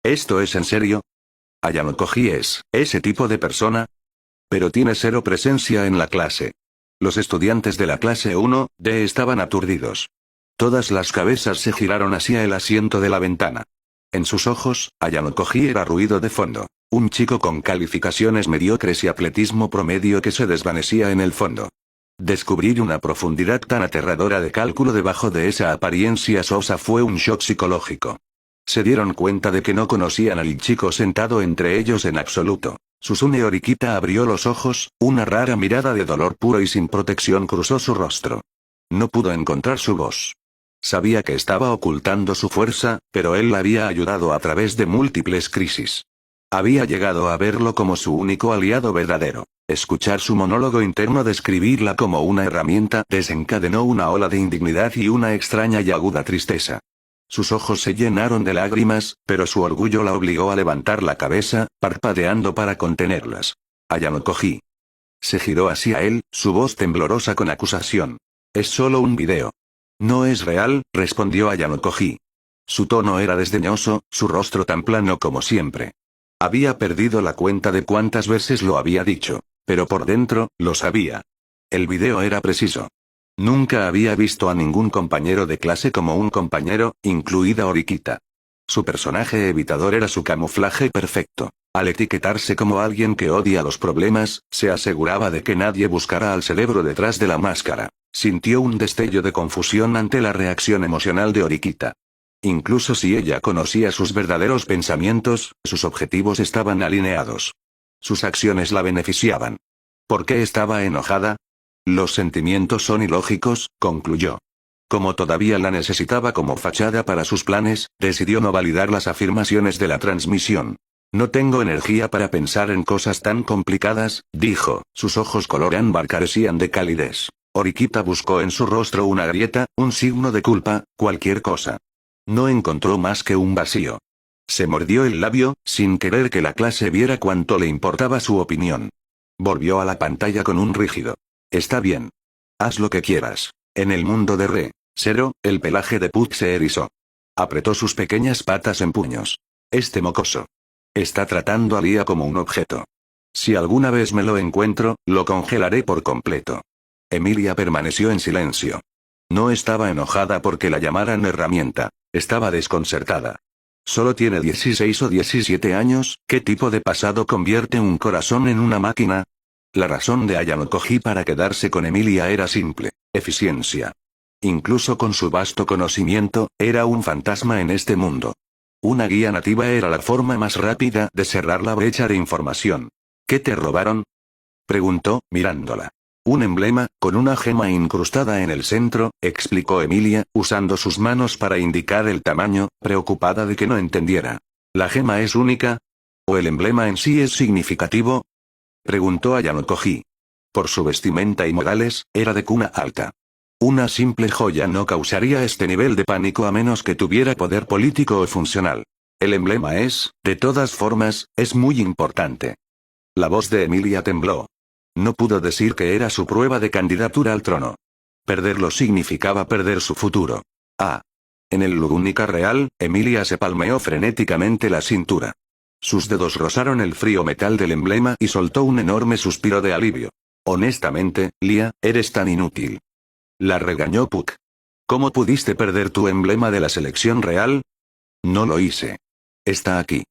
¿Esto es en serio? ¿Ayano-koji es ese tipo de persona? Pero tiene cero presencia en la clase. Los estudiantes de la clase 1D estaban aturdidos. Todas las cabezas se giraron hacia el asiento de la ventana. En sus ojos, Ayano-koji era ruido de fondo. Un chico con calificaciones mediocres y atletismo promedio que se desvanecía en el fondo. Descubrir una profundidad tan aterradora de cálculo debajo de esa apariencia sosa fue un shock psicológico. Se dieron cuenta de que no conocían al chico sentado entre ellos en absoluto. Susune Horikita abrió los ojos, una rara mirada de dolor puro y sin protección cruzó su rostro. No pudo encontrar su voz. Sabía que estaba ocultando su fuerza, pero él la había ayudado a través de múltiples crisis. Había llegado a verlo como su único aliado verdadero. Escuchar su monólogo interno describirla como una herramienta desencadenó una ola de indignidad y una extraña y aguda tristeza. Sus ojos se llenaron de lágrimas, pero su orgullo la obligó a levantar la cabeza, parpadeando para contenerlas. Ayano Koji. Se giró hacia él, su voz temblorosa con acusación. Es solo un video. No es real, respondió Ayano Koji. Su tono era desdeñoso, su rostro tan plano como siempre. Había perdido la cuenta de cuántas veces lo había dicho, pero por dentro, lo sabía. El video era preciso. Nunca había visto a ningún compañero de clase como un compañero, incluida Horikita. Su personaje evitador era su camuflaje perfecto. Al etiquetarse como alguien que odia los problemas, se aseguraba de que nadie buscara al cerebro detrás de la máscara. Sintió un destello de confusión ante la reacción emocional de Horikita. Incluso si ella conocía sus verdaderos pensamientos, sus objetivos estaban alineados. Sus acciones la beneficiaban. ¿Por qué estaba enojada? Los sentimientos son ilógicos, concluyó. Como todavía la necesitaba como fachada para sus planes, decidió no validar las afirmaciones de la transmisión. No tengo energía para pensar en cosas tan complicadas, dijo, sus ojos color ámbar carecían de calidez. Horikita buscó en su rostro una grieta, un signo de culpa, cualquier cosa. No encontró más que un vacío. Se mordió el labio, sin querer que la clase viera cuánto le importaba su opinión. Volvió a la pantalla con un rígido. Está bien. Haz lo que quieras. En el mundo de Re Zero, el pelaje de Puck se erizó. Apretó sus pequeñas patas en puños. Este mocoso. Está tratando a Lia como un objeto. Si alguna vez me lo encuentro, lo congelaré por completo. Emilia permaneció en silencio. No estaba enojada porque la llamaran herramienta. Estaba desconcertada. Solo tiene 16 o 17 años, ¿qué tipo de pasado convierte un corazón en una máquina? La razón de Ayano Koji para quedarse con Emilia era simple: eficiencia. Incluso con su vasto conocimiento, era un fantasma en este mundo. Una guía nativa era la forma más rápida de cerrar la brecha de información. ¿Qué te robaron? Preguntó, mirándola. Un emblema, con una gema incrustada en el centro, explicó Emilia, usando sus manos para indicar el tamaño, preocupada de que no entendiera. ¿La gema es única? ¿O el emblema en sí es significativo? Preguntó Ayano Koji. Por su vestimenta y modales, era de cuna alta. Una simple joya no causaría este nivel de pánico a menos que tuviera poder político o funcional. El emblema es, de todas formas, es muy importante. La voz de Emilia tembló. No pudo decir que era su prueba de candidatura al trono. Perderlo significaba perder su futuro. Ah. En el Lugúnica real, Emilia se palmeó frenéticamente la cintura. Sus dedos rozaron el frío metal del emblema y soltó un enorme suspiro de alivio. Honestamente, Lia, eres tan inútil. La regañó Puck. ¿Cómo pudiste perder tu emblema de la selección real? No lo hice. Está aquí.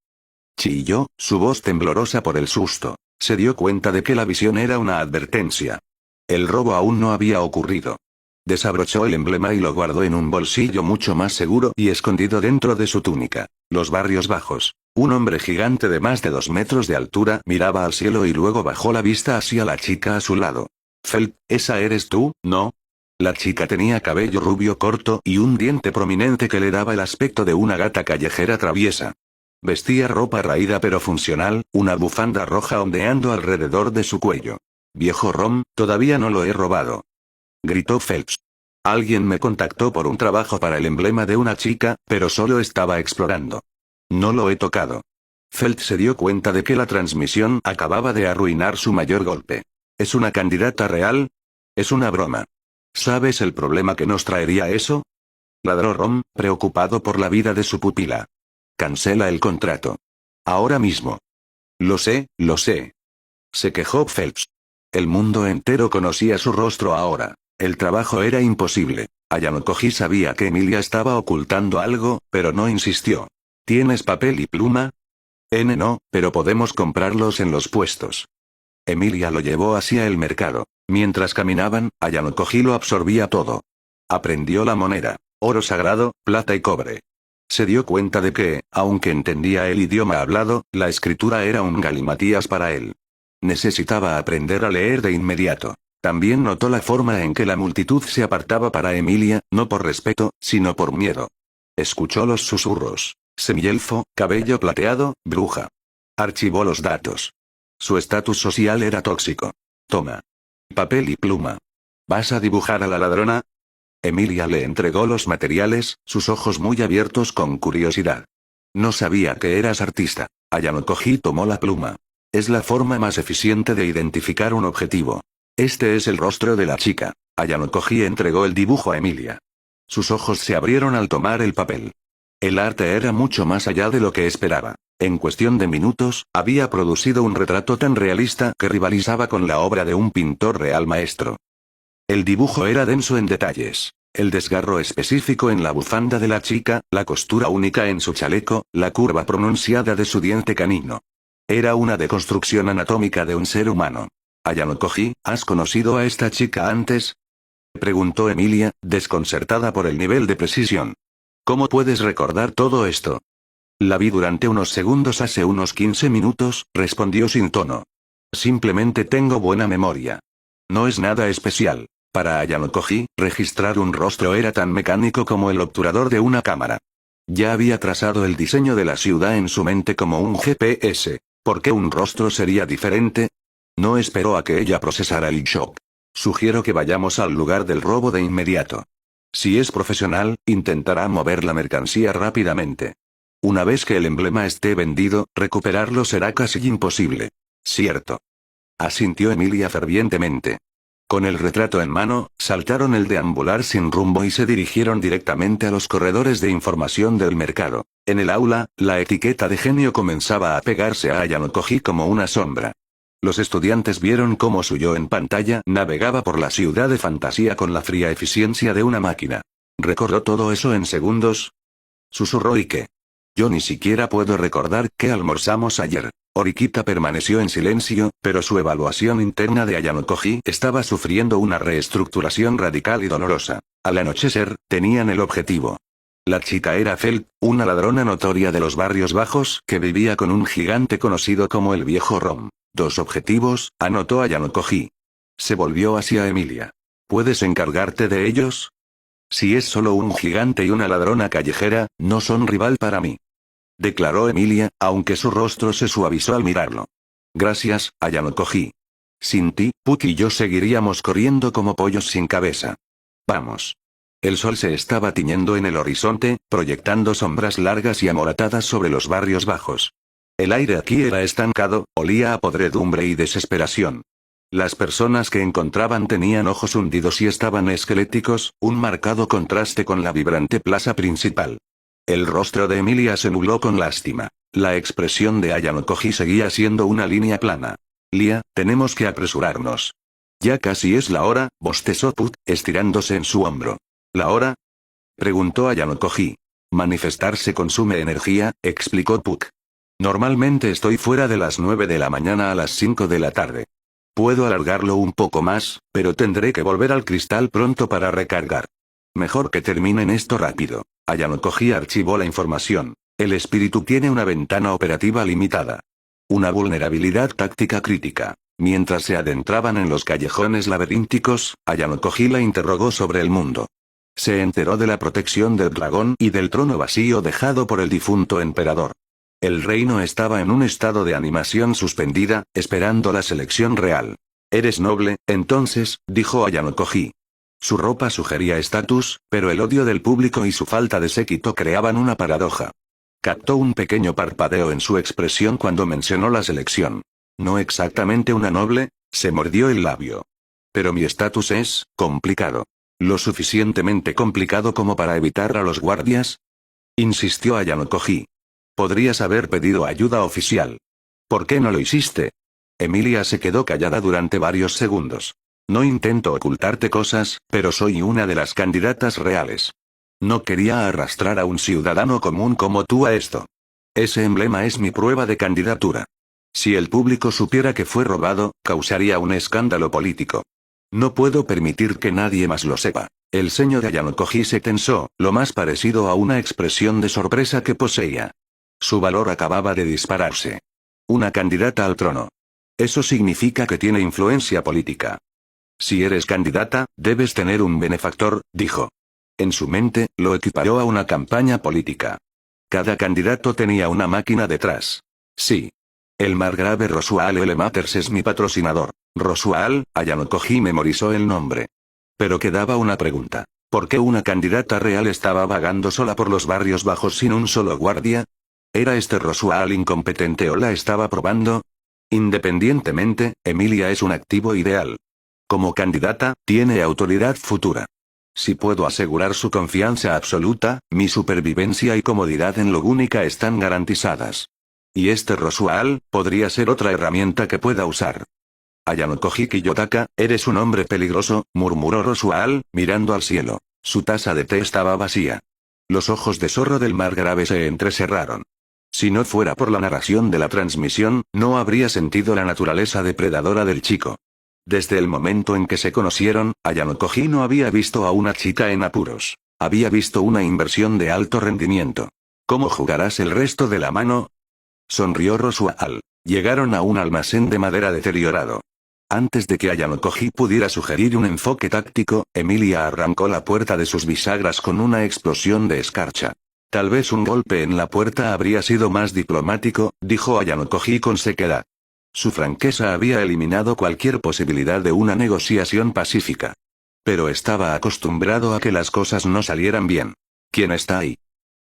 Chilló, su voz temblorosa por el susto. Se dio cuenta de que la visión era una advertencia. El robo aún no había ocurrido. Desabrochó el emblema y lo guardó en un bolsillo mucho más seguro y escondido dentro de su túnica. Los barrios bajos. Un hombre gigante de más de 2 metros de altura miraba al cielo y luego bajó la vista hacia la chica a su lado. Felt, ¿esa eres tú, no? La chica tenía cabello rubio corto y un diente prominente que le daba el aspecto de una gata callejera traviesa. Vestía ropa raída pero funcional, una bufanda roja ondeando alrededor de su cuello. Viejo Rom, todavía no lo he robado. Gritó Phelps. Alguien me contactó por un trabajo para el emblema de una chica, pero solo estaba explorando. No lo he tocado. Phelps se dio cuenta de que la transmisión acababa de arruinar su mayor golpe. ¿Es una candidata real? Es una broma. ¿Sabes el problema que nos traería eso? Ladró Rom, preocupado por la vida de su pupila. Cancela el contrato. Ahora mismo. Lo sé, lo sé. Se quejó Phelps. El mundo entero conocía su rostro ahora. El trabajo era imposible. Ayano Koji sabía que Emilia estaba ocultando algo, pero no insistió. ¿Tienes papel y pluma? No, pero podemos comprarlos en los puestos. Emilia lo llevó hacia el mercado. Mientras caminaban, Ayano Koji lo absorbía todo. Aprendió la moneda, oro sagrado, plata y cobre. Se dio cuenta de que, aunque entendía el idioma hablado, la escritura era un galimatías para él. Necesitaba aprender a leer de inmediato. También notó la forma en que la multitud se apartaba para Emilia, no por respeto, sino por miedo. Escuchó los susurros. Semielfo, cabello plateado, bruja. Archivó los datos. Su estatus social era tóxico. Toma. Papel y pluma. ¿Vas a dibujar a la ladrona? Emilia le entregó los materiales, sus ojos muy abiertos con curiosidad. No sabía que eras artista. Ayano Koji tomó la pluma. Es la forma más eficiente de identificar un objetivo. Este es el rostro de la chica. Ayano Koji entregó el dibujo a Emilia. Sus ojos se abrieron al tomar el papel. El arte era mucho más allá de lo que esperaba. En cuestión de minutos, había producido un retrato tan realista que rivalizaba con la obra de un pintor real maestro. El dibujo era denso en detalles. El desgarro específico en la bufanda de la chica, la costura única en su chaleco, la curva pronunciada de su diente canino. Era una deconstrucción anatómica de un ser humano. Ayano Koji, ¿has conocido a esta chica antes? Preguntó Emilia, desconcertada por el nivel de precisión. ¿Cómo puedes recordar todo esto? La vi durante unos segundos hace unos 15 minutos, respondió sin tono. Simplemente tengo buena memoria. No es nada especial. Para Ayano Koji, registrar un rostro era tan mecánico como el obturador de una cámara. Ya había trazado el diseño de la ciudad en su mente como un GPS. ¿Por qué un rostro sería diferente? No esperó a que ella procesara el shock. Sugiero que vayamos al lugar del robo de inmediato. Si es profesional, intentará mover la mercancía rápidamente. Una vez que el emblema esté vendido, recuperarlo será casi imposible. Cierto. Asintió Emilia fervientemente. Con el retrato en mano, saltaron el deambular sin rumbo y se dirigieron directamente a los corredores de información del mercado. En el aula, la etiqueta de genio comenzaba a pegarse a Ayano Koji como una sombra. Los estudiantes vieron cómo su yo en pantalla navegaba por la ciudad de fantasía con la fría eficiencia de una máquina. ¿Recordó todo eso en segundos? Susurró Ike. Yo ni siquiera puedo recordar qué almorzamos ayer. Horikita permaneció en silencio, pero su evaluación interna de Ayano Koji estaba sufriendo una reestructuración radical y dolorosa. Al anochecer, tenían el objetivo. La chica era Felt, una ladrona notoria de los barrios bajos que vivía con un gigante conocido como el viejo Rom. 2 objetivos, anotó Ayano Koji. Se volvió hacia Emilia. ¿Puedes encargarte de ellos? Si es solo un gigante y una ladrona callejera, no son rival para mí. Declaró Emilia, aunque su rostro se suavizó al mirarlo. Gracias, Ayano Koji. Sin ti, Puck y yo seguiríamos corriendo como pollos sin cabeza. Vamos. El sol se estaba tiñendo en el horizonte, proyectando sombras largas y amoratadas sobre los barrios bajos. El aire aquí era estancado, olía a podredumbre y desesperación. Las personas que encontraban tenían ojos hundidos y estaban esqueléticos, un marcado contraste con la vibrante plaza principal. El rostro de Emilia se nubló con lástima. La expresión de Ayano Koji seguía siendo una línea plana. Lia, tenemos que apresurarnos. Ya casi es la hora, bostezó Puck, estirándose en su hombro. ¿La hora? Preguntó Ayano Koji. Manifestarse consume energía, explicó Puck. Normalmente estoy fuera de las 9 de la mañana a las 5 de la tarde. Puedo alargarlo un poco más, pero tendré que volver al cristal pronto para recargar. Mejor que terminen esto rápido. Ayano Koji archivó la información. El espíritu tiene una ventana operativa limitada. Una vulnerabilidad táctica crítica. Mientras se adentraban en los callejones laberínticos, Ayano Koji la interrogó sobre el mundo. Se enteró de la protección del dragón y del trono vacío dejado por el difunto emperador. El reino estaba en un estado de animación suspendida, esperando la selección real. «Eres noble, entonces», dijo Ayano Koji. Su ropa sugería estatus, pero el odio del público y su falta de séquito creaban una paradoja. Captó un pequeño parpadeo en su expresión cuando mencionó la selección. «No exactamente una noble», se mordió el labio. «Pero mi estatus es complicado. ¿Lo suficientemente complicado como para evitar a los guardias?», insistió Ayano Koji. «Podrías haber pedido ayuda oficial. ¿Por qué no lo hiciste?». Emilia se quedó callada durante varios segundos. «No intento ocultarte cosas, pero soy una de las candidatas reales. No quería arrastrar a un ciudadano común como tú a esto. Ese emblema es mi prueba de candidatura. Si el público supiera que fue robado, causaría un escándalo político. No puedo permitir que nadie más lo sepa. El ceño de Ayanokoji se tensó, lo más parecido a una expresión de sorpresa que poseía. Su valor acababa de dispararse. Una candidata al trono. Eso significa que tiene influencia política. Si eres candidata, debes tener un benefactor, dijo. En su mente, lo equiparó a una campaña política. Cada candidato tenía una máquina detrás. Sí. El margrave Rosual L. Matters es mi patrocinador. Rosual, Ayanokoji memorizó el nombre. Pero quedaba una pregunta. ¿Por qué una candidata real estaba vagando sola por los barrios bajos sin un solo guardia? ¿Era este Rosual incompetente o la estaba probando? Independientemente, Emilia es un activo ideal. Como candidata, tiene autoridad futura. Si puedo asegurar su confianza absoluta, mi supervivencia y comodidad en Logúnica están garantizadas. Y este Rosual, podría ser otra herramienta que pueda usar. Ayanokoji Kiyotaka, eres un hombre peligroso, murmuró Rosual, mirando al cielo. Su taza de té estaba vacía. Los ojos de zorro del margrave se entrecerraron. Si no fuera por la narración de la transmisión, no habría sentido la naturaleza depredadora del chico. Desde el momento en que se conocieron, Ayanokoji no había visto a una chica en apuros. Había visto una inversión de alto rendimiento. ¿Cómo jugarás el resto de la mano? Sonrió Rosual. Llegaron a un almacén de madera deteriorado. Antes de que Ayanokoji pudiera sugerir un enfoque táctico, Emilia arrancó la puerta de sus bisagras con una explosión de escarcha. Tal vez un golpe en la puerta habría sido más diplomático, dijo Ayanokoji con sequedad. Su franqueza había eliminado cualquier posibilidad de una negociación pacífica. Pero estaba acostumbrado a que las cosas no salieran bien. ¿Quién está ahí?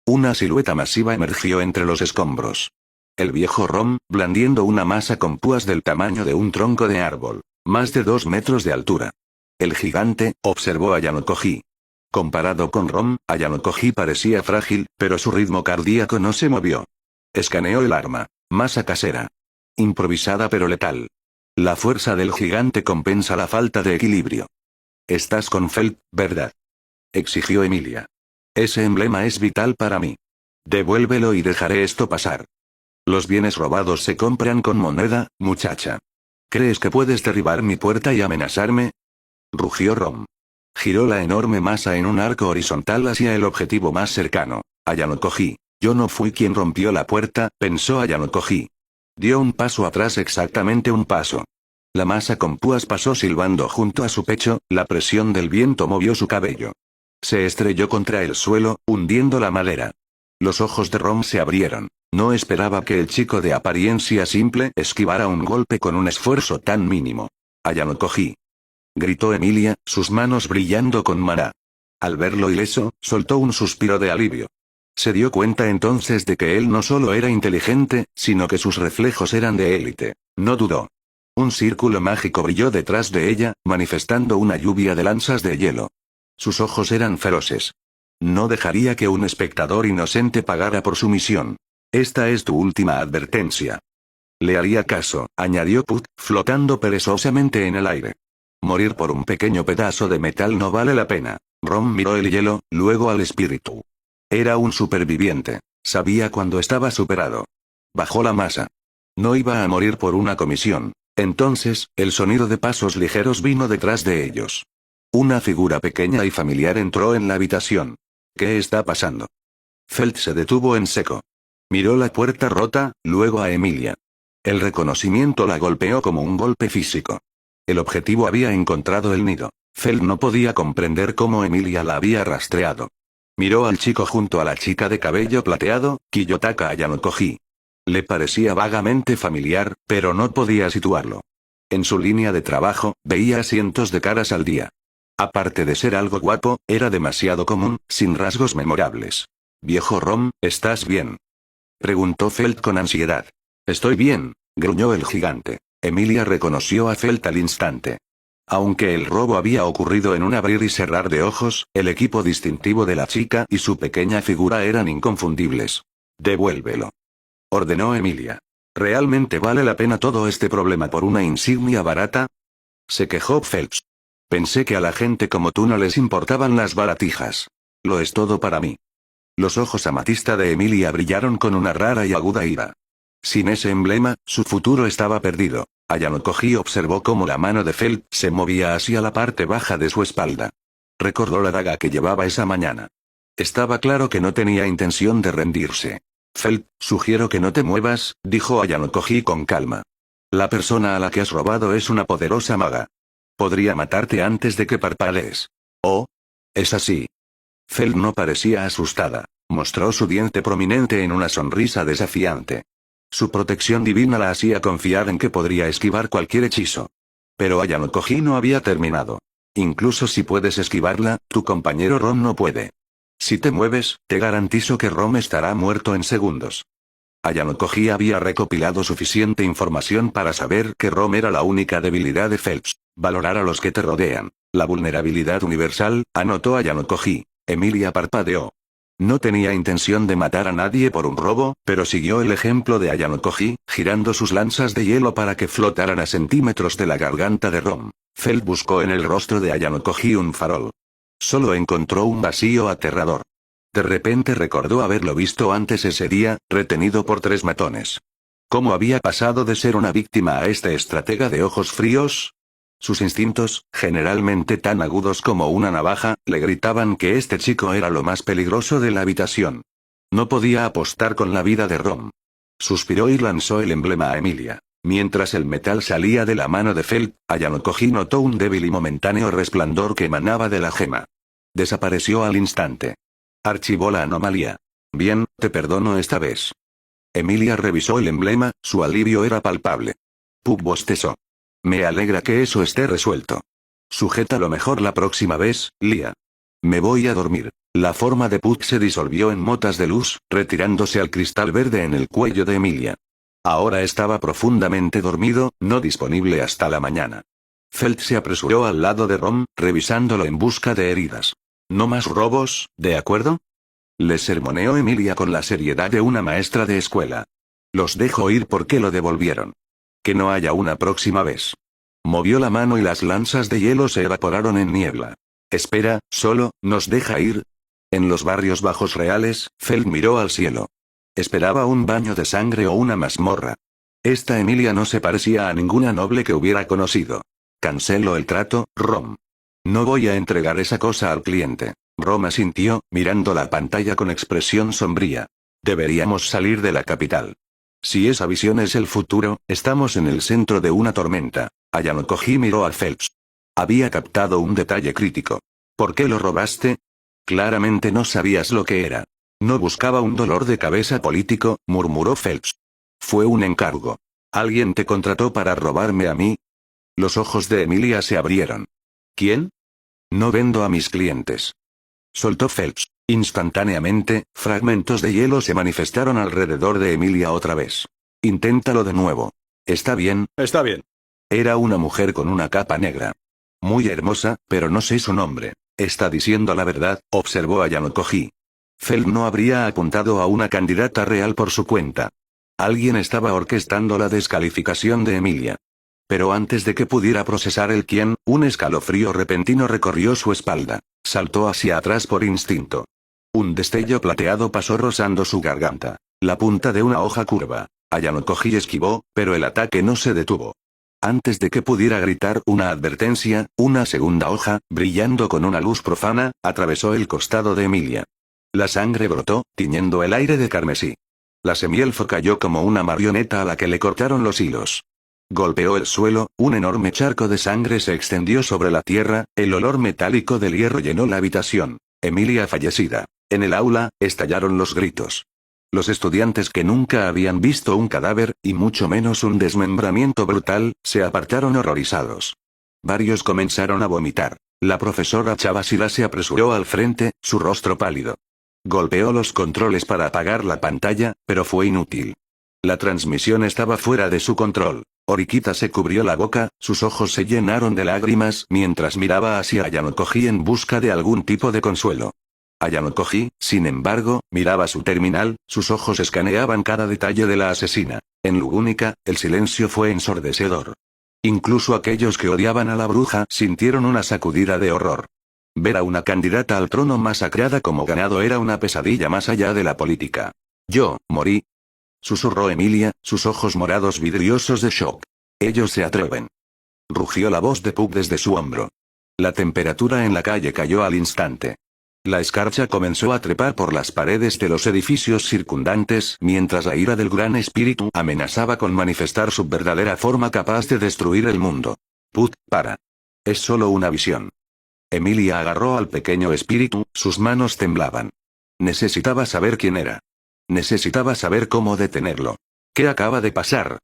Una silueta masiva emergió entre los escombros. El viejo Rom, blandiendo una masa con púas del tamaño de un tronco de árbol, más de 2 metros de altura. El gigante, observó Ayanokoji. Comparado con Rom, Ayanokoji parecía frágil, pero su ritmo cardíaco no se movió. Escaneó el arma. Masa casera. Improvisada pero letal. La fuerza del gigante compensa la falta de equilibrio. Estás con Felt, ¿verdad? Exigió Emilia. Ese emblema es vital para mí. Devuélvelo y dejaré esto pasar. Los bienes robados se compran con moneda, muchacha. ¿Crees que puedes derribar mi puerta y amenazarme? Rugió Rom. Giró la enorme masa en un arco horizontal hacia el objetivo más cercano. Ayanokoji. Yo no fui quien rompió la puerta, pensó Ayanokoji. Dio un paso atrás, exactamente un paso. La masa con púas pasó silbando junto a su pecho, la presión del viento movió su cabello. Se estrelló contra el suelo, hundiendo la madera. Los ojos de Rom se abrieron. No esperaba que el chico de apariencia simple esquivara un golpe con un esfuerzo tan mínimo. Ayanokoji. Gritó Emilia, sus manos brillando con maná. Al verlo ileso, soltó un suspiro de alivio. Se dio cuenta entonces de que él no solo era inteligente, sino que sus reflejos eran de élite. No dudó. Un círculo mágico brilló detrás de ella, manifestando una lluvia de lanzas de hielo. Sus ojos eran feroces. No dejaría que un espectador inocente pagara por su misión. Esta es tu última advertencia. Le haría caso, añadió Put, flotando perezosamente en el aire. Morir por un pequeño pedazo de metal no vale la pena. Rom miró el hielo, luego al espíritu. Era un superviviente. Sabía cuando estaba superado. Bajó la masa. No iba a morir por una comisión. Entonces, el sonido de pasos ligeros vino detrás de ellos. Una figura pequeña y familiar entró en la habitación. ¿Qué está pasando? Felt se detuvo en seco. Miró la puerta rota, luego a Emilia. El reconocimiento la golpeó como un golpe físico. El objetivo había encontrado el nido. Felt no podía comprender cómo Emilia la había rastreado. Miró al chico junto a la chica de cabello plateado, Kiyotaka Ayanokoji. Le parecía vagamente familiar, pero no podía situarlo. En su línea de trabajo, veía cientos de caras al día. Aparte de ser algo guapo, era demasiado común, sin rasgos memorables. Viejo Rom, ¿estás bien? Preguntó Felt con ansiedad. Estoy bien, gruñó el gigante. Emilia reconoció a Felt al instante. Aunque el robo había ocurrido en un abrir y cerrar de ojos, el equipo distintivo de la chica y su pequeña figura eran inconfundibles. Devuélvelo. Ordenó Emilia. ¿Realmente vale la pena todo este problema por una insignia barata? Se quejó Phelps. Pensé que a la gente como tú no les importaban las baratijas. Lo es todo para mí. Los ojos amatista de Emilia brillaron con una rara y aguda ira. Sin ese emblema, su futuro estaba perdido. Ayano Koji observó cómo la mano de Feld se movía hacia la parte baja de su espalda. Recordó la daga que llevaba esa mañana. Estaba claro que no tenía intención de rendirse. Feld, sugiero que no te muevas, dijo Ayano Koji con calma. La persona a la que has robado es una poderosa maga. Podría matarte antes de que parpadees. ¿Oh? ¿Es así? Feld no parecía asustada. Mostró su diente prominente en una sonrisa desafiante. Su protección divina la hacía confiar en que podría esquivar cualquier hechizo. Pero Ayano Koji no había terminado. Incluso si puedes esquivarla, tu compañero Rom no puede. Si te mueves, te garantizo que Rom estará muerto en segundos. Ayano Koji había recopilado suficiente información para saber que Rom era la única debilidad de Phelps. Valorar a los que te rodean. La vulnerabilidad universal, anotó Ayano Koji. Emilia parpadeó. No tenía intención de matar a nadie por un robo, pero siguió el ejemplo de Ayano Koji, girando sus lanzas de hielo para que flotaran a centímetros de la garganta de Rom. Feld buscó en el rostro de Ayano Koji un farol. Solo encontró un vacío aterrador. De repente recordó haberlo visto antes ese día, retenido por 3 matones. ¿Cómo había pasado de ser una víctima a este estratega de ojos fríos? Sus instintos, generalmente tan agudos como una navaja, le gritaban que este chico era lo más peligroso de la habitación. No podía apostar con la vida de Rom. Suspiró y lanzó el emblema a Emilia. Mientras el metal salía de la mano de Feld, Ayano Koji notó un débil y momentáneo resplandor que emanaba de la gema. Desapareció al instante. Archivó la anomalía. Bien, te perdono esta vez. Emilia revisó el emblema, su alivio era palpable. Pup bostezó. Me alegra que eso esté resuelto. Sujétalo mejor la próxima vez, Lia. Me voy a dormir. La forma de Puck se disolvió en motas de luz, retirándose al cristal verde en el cuello de Emilia. Ahora estaba profundamente dormido, no disponible hasta la mañana. Feld se apresuró al lado de Rom, revisándolo en busca de heridas. No más robos, ¿de acuerdo? Le sermoneó Emilia con la seriedad de una maestra de escuela. Los dejo ir porque lo devolvieron. Que no haya una próxima vez. Movió la mano y las lanzas de hielo se evaporaron en niebla. Espera, solo, ¿nos deja ir? En los barrios bajos reales, Feld miró al cielo. Esperaba un baño de sangre o una mazmorra. Esta Emilia no se parecía a ninguna noble que hubiera conocido. Cancelo el trato, Rom. No voy a entregar esa cosa al cliente. Rom asintió, mirando la pantalla con expresión sombría. Deberíamos salir de la capital. Si esa visión es el futuro, estamos en el centro de una tormenta. Ayano Koji miró a Phelps. Había captado un detalle crítico. ¿Por qué lo robaste? Claramente no sabías lo que era. No buscaba un dolor de cabeza político, murmuró Phelps. Fue un encargo. ¿Alguien te contrató para robarme a mí? Los ojos de Emilia se abrieron. ¿Quién? No vendo a mis clientes. Soltó Phelps. Instantáneamente, fragmentos de hielo se manifestaron alrededor de Emilia otra vez. Inténtalo de nuevo. ¿Está bien? Está bien. Era una mujer con una capa negra. Muy hermosa, pero no sé su nombre. Está diciendo la verdad, observó Ayano Koji. Feld no habría apuntado a una candidata real por su cuenta. Alguien estaba orquestando la descalificación de Emilia. Pero antes de que pudiera procesar el quién, un escalofrío repentino recorrió su espalda. Saltó hacia atrás por instinto. Un destello plateado pasó rozando su garganta. La punta de una hoja curva. Ayano Koji esquivó, pero el ataque no se detuvo. Antes de que pudiera gritar una advertencia, una segunda hoja, brillando con una luz profana, atravesó el costado de Emilia. La sangre brotó, tiñendo el aire de carmesí. La semielfo cayó como una marioneta a la que le cortaron los hilos. Golpeó el suelo, un enorme charco de sangre se extendió sobre la tierra, el olor metálico del hierro llenó la habitación. Emilia fallecida. En el aula, estallaron los gritos. Los estudiantes que nunca habían visto un cadáver, y mucho menos un desmembramiento brutal, se apartaron horrorizados. Varios comenzaron a vomitar. La profesora Chavasila se apresuró al frente, su rostro pálido. Golpeó los controles para apagar la pantalla, pero fue inútil. La transmisión estaba fuera de su control. Orikita se cubrió la boca, sus ojos se llenaron de lágrimas mientras miraba hacia Ayano Koji en busca de algún tipo de consuelo. Ayano Koji, sin embargo, miraba su terminal, sus ojos escaneaban cada detalle de la asesina. En Lugúnica, el silencio fue ensordecedor. Incluso aquellos que odiaban a la bruja sintieron una sacudida de horror. Ver a una candidata al trono masacrada como ganado era una pesadilla más allá de la política. Yo, morí. Susurró Emilia, sus ojos morados vidriosos de shock. Ellos se atreven. Rugió la voz de Puck desde su hombro. La temperatura en la calle cayó al instante. La escarcha comenzó a trepar por las paredes de los edificios circundantes mientras la ira del gran espíritu amenazaba con manifestar su verdadera forma capaz de destruir el mundo. Puck, para. Es solo una visión. Emilia agarró al pequeño espíritu, sus manos temblaban. Necesitaba saber quién era. Necesitaba saber cómo detenerlo. ¿Qué acaba de pasar?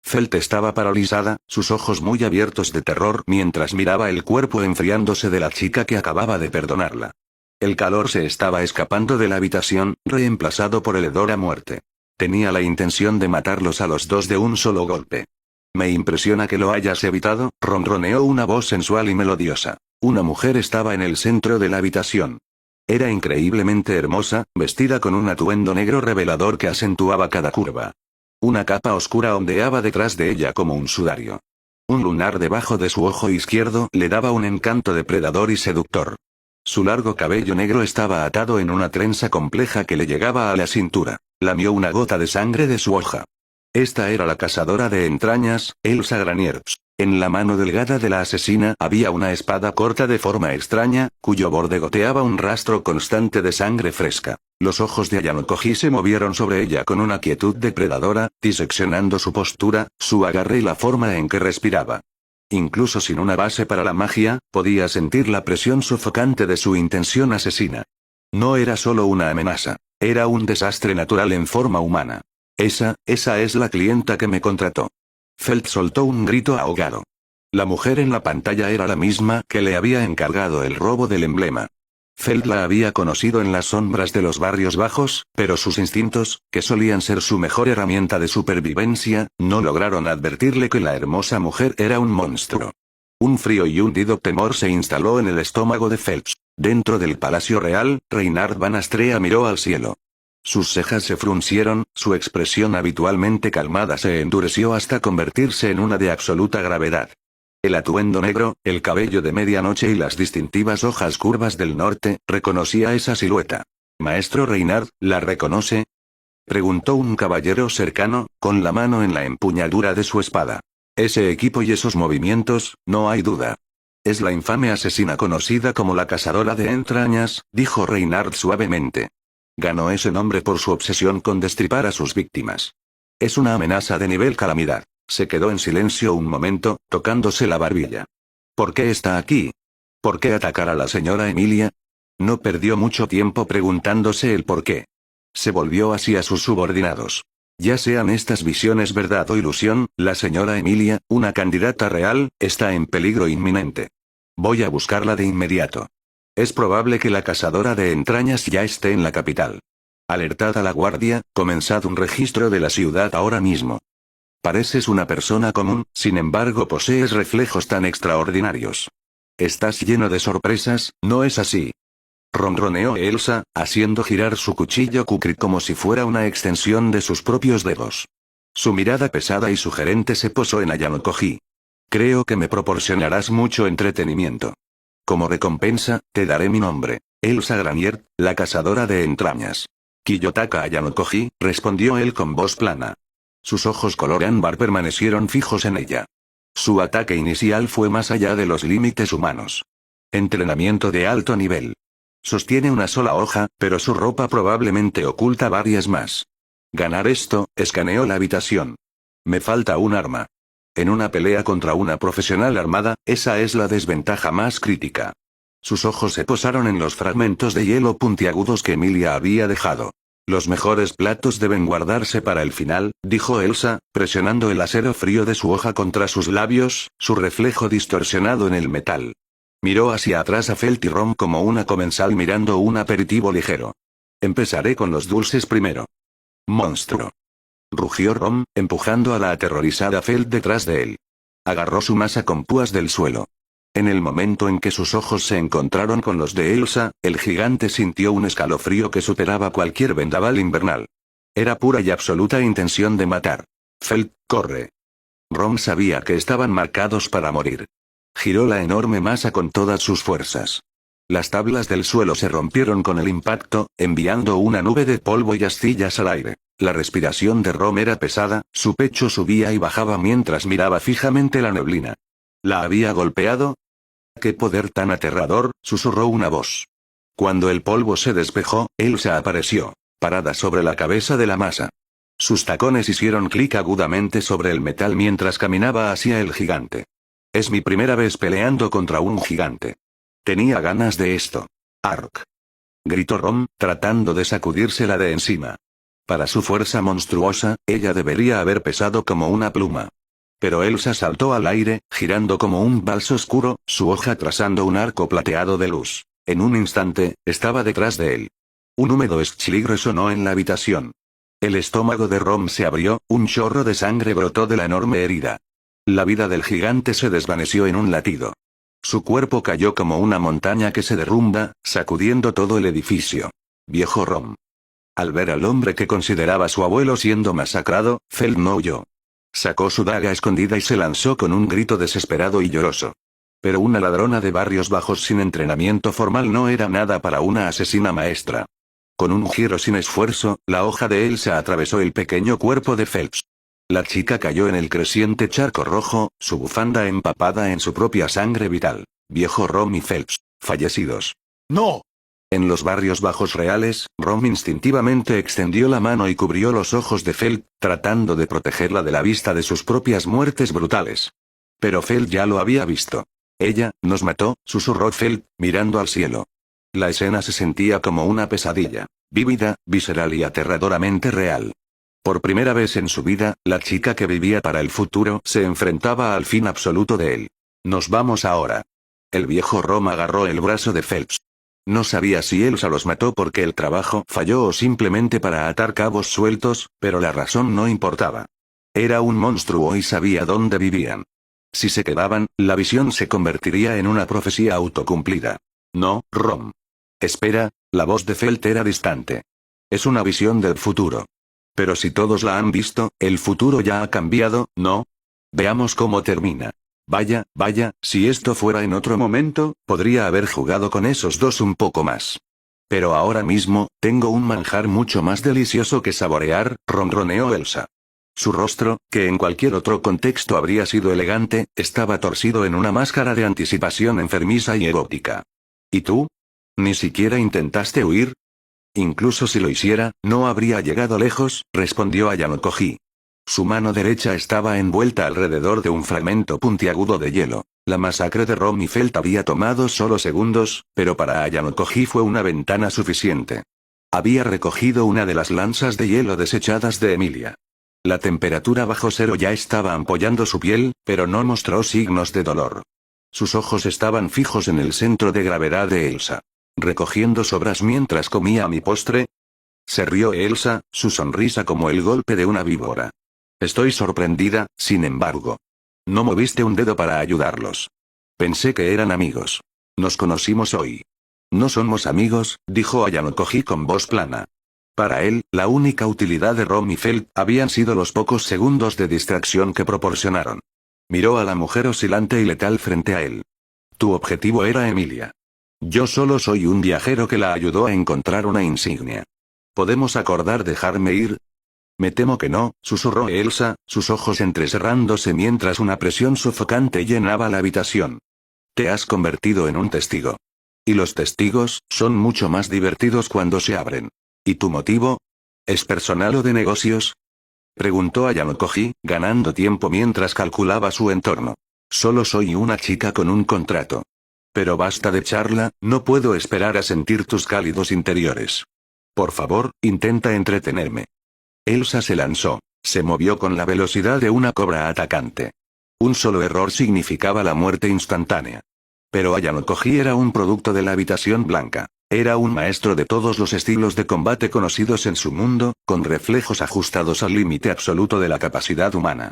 Felt estaba paralizada, sus ojos muy abiertos de terror mientras miraba el cuerpo enfriándose de la chica que acababa de perdonarla. El calor se estaba escapando de la habitación, reemplazado por el hedor a muerte. Tenía la intención de matarlos a los dos de un solo golpe. Me impresiona que lo hayas evitado, ronroneó una voz sensual y melodiosa. Una mujer estaba en el centro de la habitación. Era increíblemente hermosa, vestida con un atuendo negro revelador que acentuaba cada curva. Una capa oscura ondeaba detrás de ella como un sudario. Un lunar debajo de su ojo izquierdo le daba un encanto depredador y seductor. Su largo cabello negro estaba atado en una trenza compleja que le llegaba a la cintura. Lamió una gota de sangre de su hoja. Esta era la cazadora de entrañas, Elsa Granier. En la mano delgada de la asesina había una espada corta de forma extraña, cuyo borde goteaba un rastro constante de sangre fresca. Los ojos de Ayanokoji se movieron sobre ella con una quietud depredadora, diseccionando su postura, su agarre y la forma en que respiraba. Incluso sin una base para la magia, podía sentir la presión sofocante de su intención asesina. No era solo una amenaza, era un desastre natural en forma humana. Esa es la clienta que me contrató. Felt soltó un grito ahogado. La mujer en la pantalla era la misma que le había encargado el robo del emblema. Felt la había conocido en las sombras de los barrios bajos, pero sus instintos, que solían ser su mejor herramienta de supervivencia, no lograron advertirle que la hermosa mujer era un monstruo. Un frío y hundido temor se instaló en el estómago de Felt. Dentro del Palacio Real, Reinhard van Astrea miró al cielo. Sus cejas se fruncieron, su expresión habitualmente calmada se endureció hasta convertirse en una de absoluta gravedad. El atuendo negro, el cabello de medianoche y las distintivas hojas curvas del norte, reconocía esa silueta. «Maestro Reinhard, ¿la reconoce?», preguntó un caballero cercano, con la mano en la empuñadura de su espada. «Ese equipo y esos movimientos, no hay duda. Es la infame asesina conocida como la cazadora de entrañas», dijo Reinhard suavemente. Ganó ese nombre por su obsesión con destripar a sus víctimas. Es una amenaza de nivel calamidad. Se quedó en silencio un momento, tocándose la barbilla. ¿Por qué está aquí? ¿Por qué atacar a la señora Emilia? No perdió mucho tiempo preguntándose el por qué. Se volvió hacia sus subordinados. Ya sean estas visiones verdad o ilusión, la señora Emilia, una candidata real, está en peligro inminente. Voy a buscarla de inmediato. Es probable que la cazadora de entrañas ya esté en la capital. Alertad a la guardia, comenzad un registro de la ciudad ahora mismo. Pareces una persona común, sin embargo posees reflejos tan extraordinarios. Estás lleno de sorpresas, ¿no es así?, ronroneó Elsa, haciendo girar su cuchillo kukri como si fuera una extensión de sus propios dedos. Su mirada pesada y sugerente se posó en Ayanokoji. Creo que me proporcionarás mucho entretenimiento. Como recompensa, te daré mi nombre, Elsa Granier, la cazadora de entrañas. Kiyotaka Ayanokoji, respondió él con voz plana. Sus ojos color ámbar permanecieron fijos en ella. Su ataque inicial fue más allá de los límites humanos. Entrenamiento de alto nivel. Sostiene una sola hoja, pero su ropa probablemente oculta varias más. Ganar esto, escaneó la habitación. Me falta un arma. En una pelea contra una profesional armada, esa es la desventaja más crítica. Sus ojos se posaron en los fragmentos de hielo puntiagudos que Emilia había dejado. Los mejores platos deben guardarse para el final, dijo Elsa, presionando el acero frío de su hoja contra sus labios, su reflejo distorsionado en el metal. Miró hacia atrás a Felt y Rom como una comensal mirando un aperitivo ligero. Empezaré con los dulces primero. Monstruo. Rugió Rom, empujando a la aterrorizada Felt detrás de él. Agarró su masa con púas del suelo. En el momento en que sus ojos se encontraron con los de Elsa, el gigante sintió un escalofrío que superaba cualquier vendaval invernal. Era pura y absoluta intención de matar. Felt, corre. Rom sabía que estaban marcados para morir. Giró la enorme masa con todas sus fuerzas. Las tablas del suelo se rompieron con el impacto, enviando una nube de polvo y astillas al aire. La respiración de Rom era pesada, su pecho subía y bajaba mientras miraba fijamente la neblina. ¿La había golpeado? ¡Qué poder tan aterrador!, susurró una voz. Cuando el polvo se despejó, Elsa apareció, parada sobre la cabeza de la masa. Sus tacones hicieron clic agudamente sobre el metal mientras caminaba hacia el gigante. Es mi primera vez peleando contra un gigante. Tenía ganas de esto. Ark. Gritó Rom, tratando de sacudírsela de encima. Para su fuerza monstruosa, ella debería haber pesado como una pluma. Pero Elsa saltó al aire, girando como un vals oscuro, su hoja trazando un arco plateado de luz. En un instante, estaba detrás de él. Un húmedo esquilí resonó en la habitación. El estómago de Rom se abrió, un chorro de sangre brotó de la enorme herida. La vida del gigante se desvaneció en un latido. Su cuerpo cayó como una montaña que se derrumba, sacudiendo todo el edificio. Viejo Rom. Al ver al hombre que consideraba su abuelo siendo masacrado, Feld no huyó. Sacó su daga escondida y se lanzó con un grito desesperado y lloroso. Pero una ladrona de barrios bajos sin entrenamiento formal no era nada para una asesina maestra. Con un giro sin esfuerzo, la hoja de Elsa atravesó el pequeño cuerpo de Phelps. La chica cayó en el creciente charco rojo, su bufanda empapada en su propia sangre vital. Viejo Rom y Phelps, fallecidos. ¡No! En los barrios bajos reales, Rom instintivamente extendió la mano y cubrió los ojos de Feld, tratando de protegerla de la vista de sus propias muertes brutales. Pero Feld ya lo había visto. Ella, nos mató, susurró Feld, mirando al cielo. La escena se sentía como una pesadilla, vívida, visceral y aterradoramente real. Por primera vez en su vida, la chica que vivía para el futuro se enfrentaba al fin absoluto de él. Nos vamos ahora. El viejo Rom agarró el brazo de Phelps. No sabía si Elsa los mató porque el trabajo falló o simplemente para atar cabos sueltos, pero la razón no importaba. Era un monstruo y sabía dónde vivían. Si se quedaban, la visión se convertiría en una profecía autocumplida. No, Rom. Espera, la voz de Feld era distante. Es una visión del futuro. Pero si todos la han visto, el futuro ya ha cambiado, ¿no? Veamos cómo termina. Vaya, si esto fuera en otro momento, podría haber jugado con esos dos un poco más. Pero ahora mismo, tengo un manjar mucho más delicioso que saborear, ronroneó Elsa. Su rostro, que en cualquier otro contexto habría sido elegante, estaba torcido en una máscara de anticipación enfermiza y erótica. ¿Y tú? ¿Ni siquiera intentaste huir? Incluso si lo hiciera, no habría llegado lejos, respondió Ayanokoji. Su mano derecha estaba envuelta alrededor de un fragmento puntiagudo de hielo. La masacre de Rom y Feld había tomado solo segundos, pero para Ayanokoji fue una ventana suficiente. Había recogido una de las lanzas de hielo desechadas de Emilia. La temperatura bajo cero ya estaba ampollando su piel, pero no mostró signos de dolor. Sus ojos estaban fijos en el centro de gravedad de Elsa. ¿Recogiendo sobras mientras comía mi postre? Se rió Elsa, su sonrisa como el golpe de una víbora. Estoy sorprendida, sin embargo. No moviste un dedo para ayudarlos. Pensé que eran amigos. Nos conocimos hoy. No somos amigos, dijo Ayanokoji con voz plana. Para él, la única utilidad de Rom y Feld habían sido los pocos segundos de distracción que proporcionaron. Miró a la mujer oscilante y letal frente a él. Tu objetivo era Emilia. Yo solo soy un viajero que la ayudó a encontrar una insignia. ¿Podemos acordar dejarme ir? Me temo que no, susurró Elsa, sus ojos entrecerrándose mientras una presión sofocante llenaba la habitación. Te has convertido en un testigo. Y los testigos son mucho más divertidos cuando se abren. ¿Y tu motivo? ¿Es personal o de negocios? Preguntó Ayanokoji, ganando tiempo mientras calculaba su entorno. Solo soy una chica con un contrato. Pero basta de charla, no puedo esperar a sentir tus cálidos interiores. Por favor, intenta entretenerme. Elsa se lanzó. Se movió con la velocidad de una cobra atacante. Un solo error significaba la muerte instantánea. Pero Ayanokoji era un producto de la habitación blanca. Era un maestro de todos los estilos de combate conocidos en su mundo, con reflejos ajustados al límite absoluto de la capacidad humana.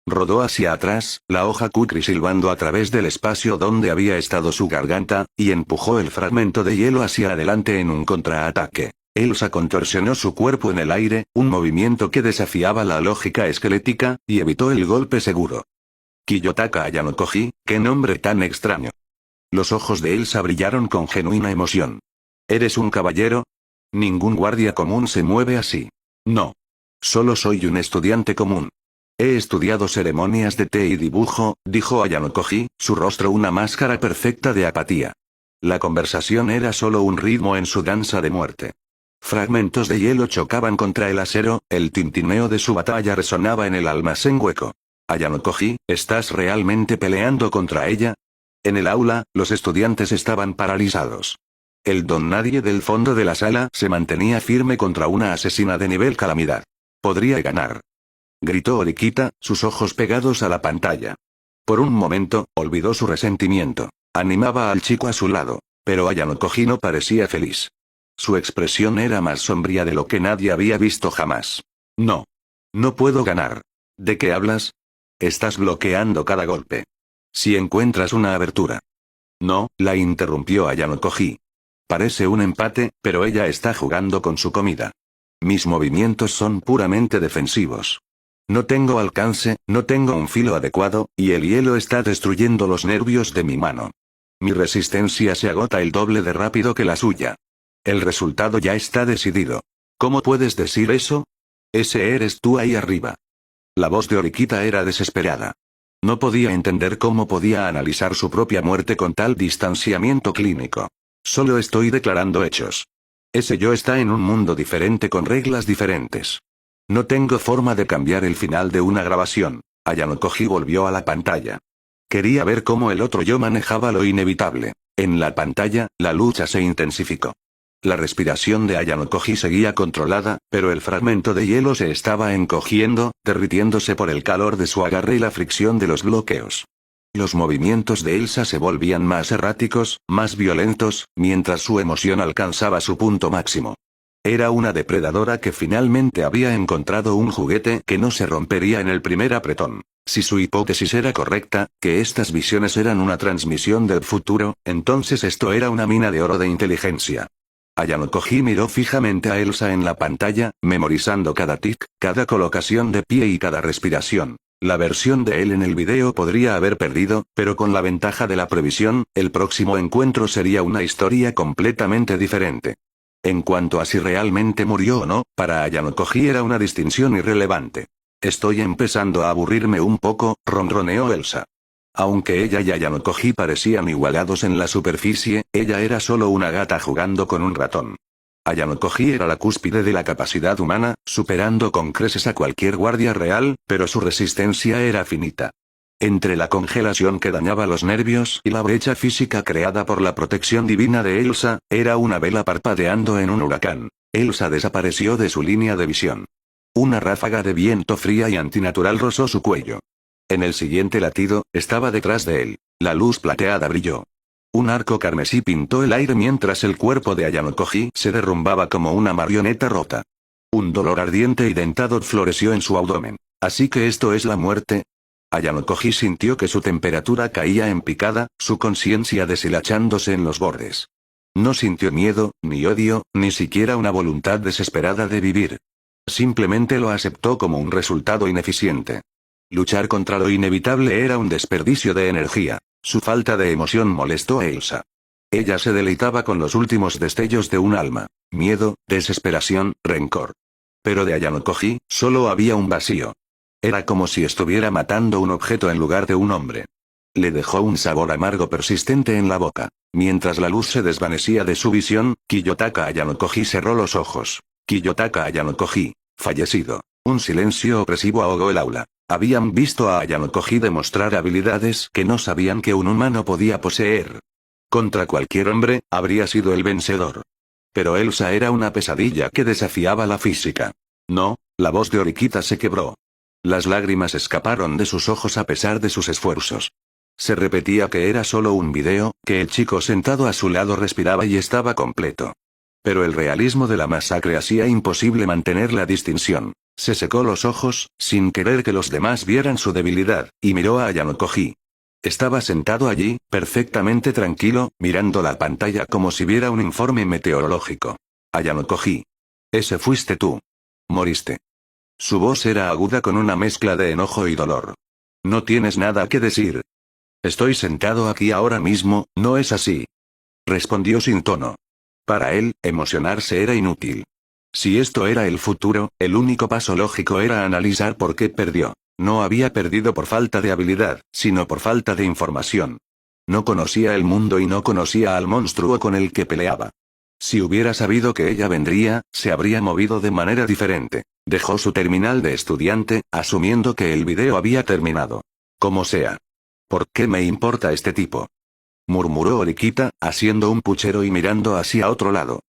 Rodó hacia atrás, la hoja Kukri silbando a través del espacio donde había estado su garganta, y empujó el fragmento de hielo hacia adelante en un contraataque. Elsa contorsionó su cuerpo en el aire, un movimiento que desafiaba la lógica esquelética, y evitó el golpe seguro. Kiyotaka Ayanokoji, qué nombre tan extraño. Los ojos de Elsa brillaron con genuina emoción. ¿Eres un caballero? Ningún guardia común se mueve así. No. Solo soy un estudiante común. He estudiado ceremonias de té y dibujo, dijo Ayano Koji, su rostro una máscara perfecta de apatía. La conversación era solo un ritmo en su danza de muerte. Fragmentos de hielo chocaban contra el acero, el tintineo de su batalla resonaba en el almacén hueco. Ayano Koji, ¿estás realmente peleando contra ella? En el aula, los estudiantes estaban paralizados. El don nadie del fondo de la sala se mantenía firme contra una asesina de nivel calamidad. Podría ganar. Gritó Orikita, sus ojos pegados a la pantalla. Por un momento, olvidó su resentimiento. Animaba al chico a su lado, pero Ayano Koji no parecía feliz. Su expresión era más sombría de lo que nadie había visto jamás. No. No puedo ganar. ¿De qué hablas? Estás bloqueando cada golpe. Si encuentras una abertura. No, la interrumpió Ayano Koji. Parece un empate, pero ella está jugando con su comida. Mis movimientos son puramente defensivos. No tengo alcance, no tengo un filo adecuado, y el hielo está destruyendo los nervios de mi mano. Mi resistencia se agota el doble de rápido que la suya. El resultado ya está decidido. ¿Cómo puedes decir eso? Ese eres tú ahí arriba. La voz de Orikita era desesperada. No podía entender cómo podía analizar su propia muerte con tal distanciamiento clínico. Solo estoy declarando hechos. Ese yo está en un mundo diferente con reglas diferentes. No tengo forma de cambiar el final de una grabación. Ayano Koji volvió a la pantalla. Quería ver cómo el otro yo manejaba lo inevitable. En la pantalla, la lucha se intensificó. La respiración de Ayano Koji seguía controlada, pero el fragmento de hielo se estaba encogiendo, derritiéndose por el calor de su agarre y la fricción de los bloqueos. Los movimientos de Elsa se volvían más erráticos, más violentos, mientras su emoción alcanzaba su punto máximo. Era una depredadora que finalmente había encontrado un juguete que no se rompería en el primer apretón. Si su hipótesis era correcta, que estas visiones eran una transmisión del futuro, entonces esto era una mina de oro de inteligencia. Ayano Koji miró fijamente a Elsa en la pantalla, memorizando cada tic, cada colocación de pie y cada respiración. La versión de él en el video podría haber perdido, pero con la ventaja de la previsión, el próximo encuentro sería una historia completamente diferente. En cuanto a si realmente murió o no, para Ayano Koji era una distinción irrelevante. Estoy empezando a aburrirme un poco, ronroneó Elsa. Aunque ella y Ayano Koji parecían igualados en la superficie, ella era solo una gata jugando con un ratón. Ayano Koji era la cúspide de la capacidad humana, superando con creces a cualquier guardia real, pero su resistencia era finita. Entre la congelación que dañaba los nervios y la brecha física creada por la protección divina de Elsa, era una vela parpadeando en un huracán. Elsa desapareció de su línea de visión. Una ráfaga de viento fría y antinatural rozó su cuello. En el siguiente latido, estaba detrás de él. La luz plateada brilló. Un arco carmesí pintó el aire mientras el cuerpo de Ayano Koji se derrumbaba como una marioneta rota. Un dolor ardiente y dentado floreció en su abdomen. ¿Así que esto es la muerte? Ayano Koji sintió que su temperatura caía en picada, su conciencia deshilachándose en los bordes. No sintió miedo, ni odio, ni siquiera una voluntad desesperada de vivir. Simplemente lo aceptó como un resultado ineficiente. Luchar contra lo inevitable era un desperdicio de energía. Su falta de emoción molestó a Elsa. Ella se deleitaba con los últimos destellos de un alma. Miedo, desesperación, rencor. Pero de Ayano Koji, solo había un vacío. Era como si estuviera matando un objeto en lugar de un hombre. Le dejó un sabor amargo persistente en la boca. Mientras la luz se desvanecía de su visión, Kiyotaka Ayano Koji cerró los ojos. Kiyotaka Ayano Koji, fallecido. Un silencio opresivo ahogó el aula. Habían visto a Ayano Koji demostrar habilidades que no sabían que un humano podía poseer. Contra cualquier hombre, habría sido el vencedor. Pero Elsa era una pesadilla que desafiaba la física. No, la voz de Orikita se quebró. Las lágrimas escaparon de sus ojos a pesar de sus esfuerzos. Se repetía que era solo un video, que el chico sentado a su lado respiraba y estaba completo. Pero el realismo de la masacre hacía imposible mantener la distinción. Se secó los ojos, sin querer que los demás vieran su debilidad, y miró a Ayano Koji. Estaba sentado allí, perfectamente tranquilo, mirando la pantalla como si viera un informe meteorológico. Ayano Koji. Ese fuiste tú. Moriste. Su voz era aguda con una mezcla de enojo y dolor. No tienes nada que decir. Estoy sentado aquí ahora mismo, ¿no es así? Respondió sin tono. Para él, emocionarse era inútil. Si esto era el futuro, el único paso lógico era analizar por qué perdió. No había perdido por falta de habilidad, sino por falta de información. No conocía el mundo y no conocía al monstruo con el que peleaba. Si hubiera sabido que ella vendría, se habría movido de manera diferente. Dejó su terminal de estudiante, asumiendo que el video había terminado. Como sea. ¿Por qué me importa este tipo?, murmuró Orikita, haciendo un puchero y mirando hacia otro lado.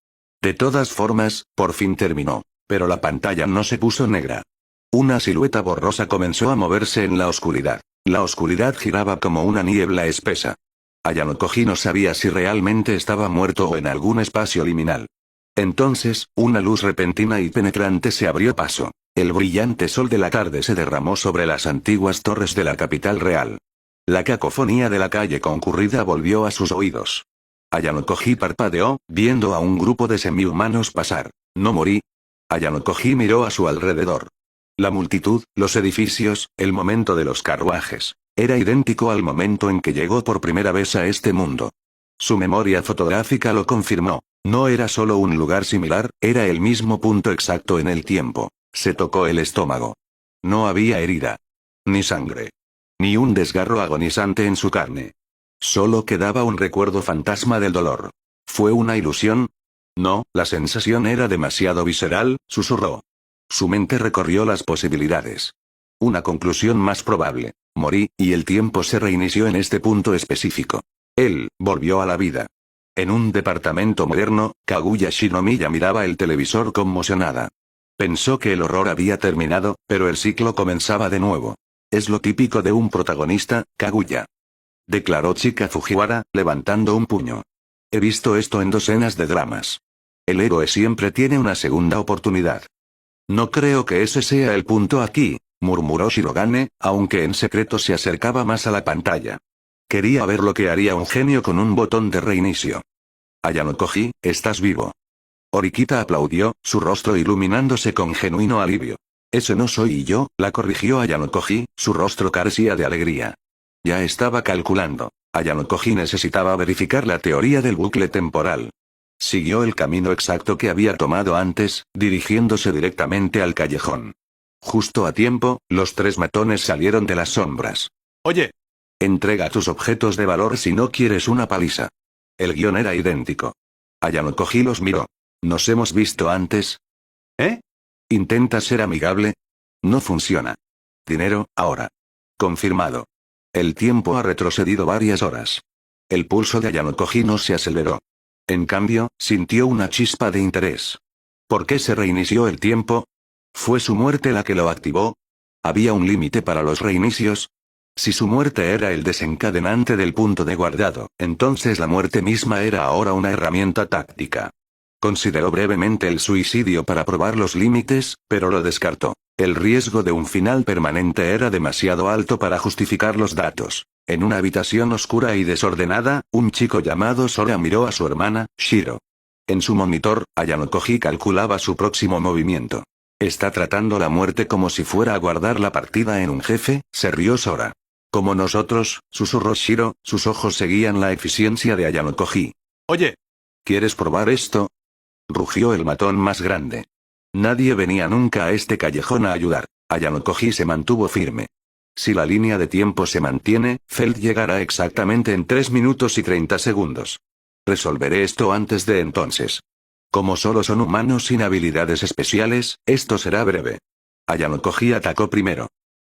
De todas formas, por fin terminó. Pero la pantalla no se puso negra. Una silueta borrosa comenzó a moverse en la oscuridad. La oscuridad giraba como una niebla espesa. Ayano Koji no sabía si realmente estaba muerto o en algún espacio liminal. Entonces, una luz repentina y penetrante se abrió paso. El brillante sol de la tarde se derramó sobre las antiguas torres de la capital real. La cacofonía de la calle concurrida volvió a sus oídos. Ayano Koji parpadeó, viendo a un grupo de semihumanos pasar. ¿No morí? Ayano Koji miró a su alrededor. La multitud, los edificios, el momento de los carruajes. Era idéntico al momento en que llegó por primera vez a este mundo. Su memoria fotográfica lo confirmó. No era solo un lugar similar, era el mismo punto exacto en el tiempo. Se tocó el estómago. No había herida. Ni sangre. Ni un desgarro agonizante en su carne. Solo quedaba un recuerdo fantasma del dolor. ¿Fue una ilusión? No, la sensación era demasiado visceral, susurró. Su mente recorrió las posibilidades. Una conclusión más probable. Morí, y el tiempo se reinició en este punto específico. Él, volvió a la vida. En un departamento moderno, Kaguya Shinomiya miraba el televisor conmocionada. Pensó que el horror había terminado, pero el ciclo comenzaba de nuevo. Es lo típico de un protagonista, Kaguya, declaró Chika Fujiwara, levantando un puño. He visto esto en docenas de dramas. El héroe siempre tiene una segunda oportunidad. No creo que ese sea el punto aquí, murmuró Shirogane, aunque en secreto se acercaba más a la pantalla. Quería ver lo que haría un genio con un botón de reinicio. Ayano Koji, estás vivo. Orikita aplaudió, su rostro iluminándose con genuino alivio. Ese no soy yo, la corrigió Ayano Koji, su rostro carecía de alegría. Ya estaba calculando. Ayano Koji necesitaba verificar la teoría del bucle temporal. Siguió el camino exacto que había tomado antes, dirigiéndose directamente al callejón. Justo a tiempo, los tres matones salieron de las sombras. Oye. Entrega tus objetos de valor si no quieres una paliza. El guión era idéntico. Ayano Koji los miró. ¿Nos hemos visto antes? ¿Eh? ¿Intenta ser amigable? No funciona. Dinero, ahora. Confirmado. El tiempo ha retrocedido varias horas. El pulso de Ayano Koji no se aceleró. En cambio, sintió una chispa de interés. ¿Por qué se reinició el tiempo? ¿Fue su muerte la que lo activó? ¿Había un límite para los reinicios? Si su muerte era el desencadenante del punto de guardado, entonces la muerte misma era ahora una herramienta táctica. Consideró brevemente el suicidio para probar los límites, pero lo descartó. El riesgo de un final permanente era demasiado alto para justificar los datos. En una habitación oscura y desordenada, un chico llamado Sora miró a su hermana, Shiro. En su monitor, Ayano Koji calculaba su próximo movimiento. Está tratando la muerte como si fuera a guardar la partida en un jefe, se rió Sora. Como nosotros, susurró Shiro, sus ojos seguían la eficiencia de Ayano Koji. Oye. ¿Quieres probar esto? Rugió el matón más grande. Nadie venía nunca a este callejón a ayudar. Ayano Koji se mantuvo firme. Si la línea de tiempo se mantiene, Feld llegará exactamente en 3 minutos y 30 segundos. Resolveré esto antes de entonces. Como solo son humanos sin habilidades especiales, esto será breve. Ayano Koji atacó primero.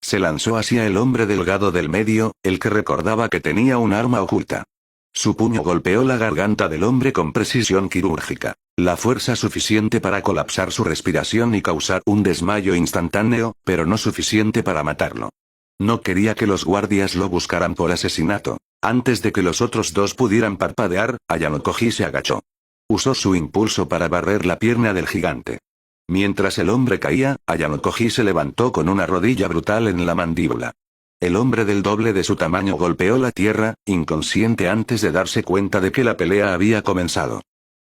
Se lanzó hacia el hombre delgado del medio, el que recordaba que tenía un arma oculta. Su puño golpeó la garganta del hombre con precisión quirúrgica. La fuerza suficiente para colapsar su respiración y causar un desmayo instantáneo, pero no suficiente para matarlo. No quería que los guardias lo buscaran por asesinato. Antes de que los otros dos pudieran parpadear, Ayano Koji se agachó. Usó su impulso para barrer la pierna del gigante. Mientras el hombre caía, Ayano Koji se levantó con una rodilla brutal en la mandíbula. El hombre del doble de su tamaño golpeó la tierra, inconsciente antes de darse cuenta de que la pelea había comenzado.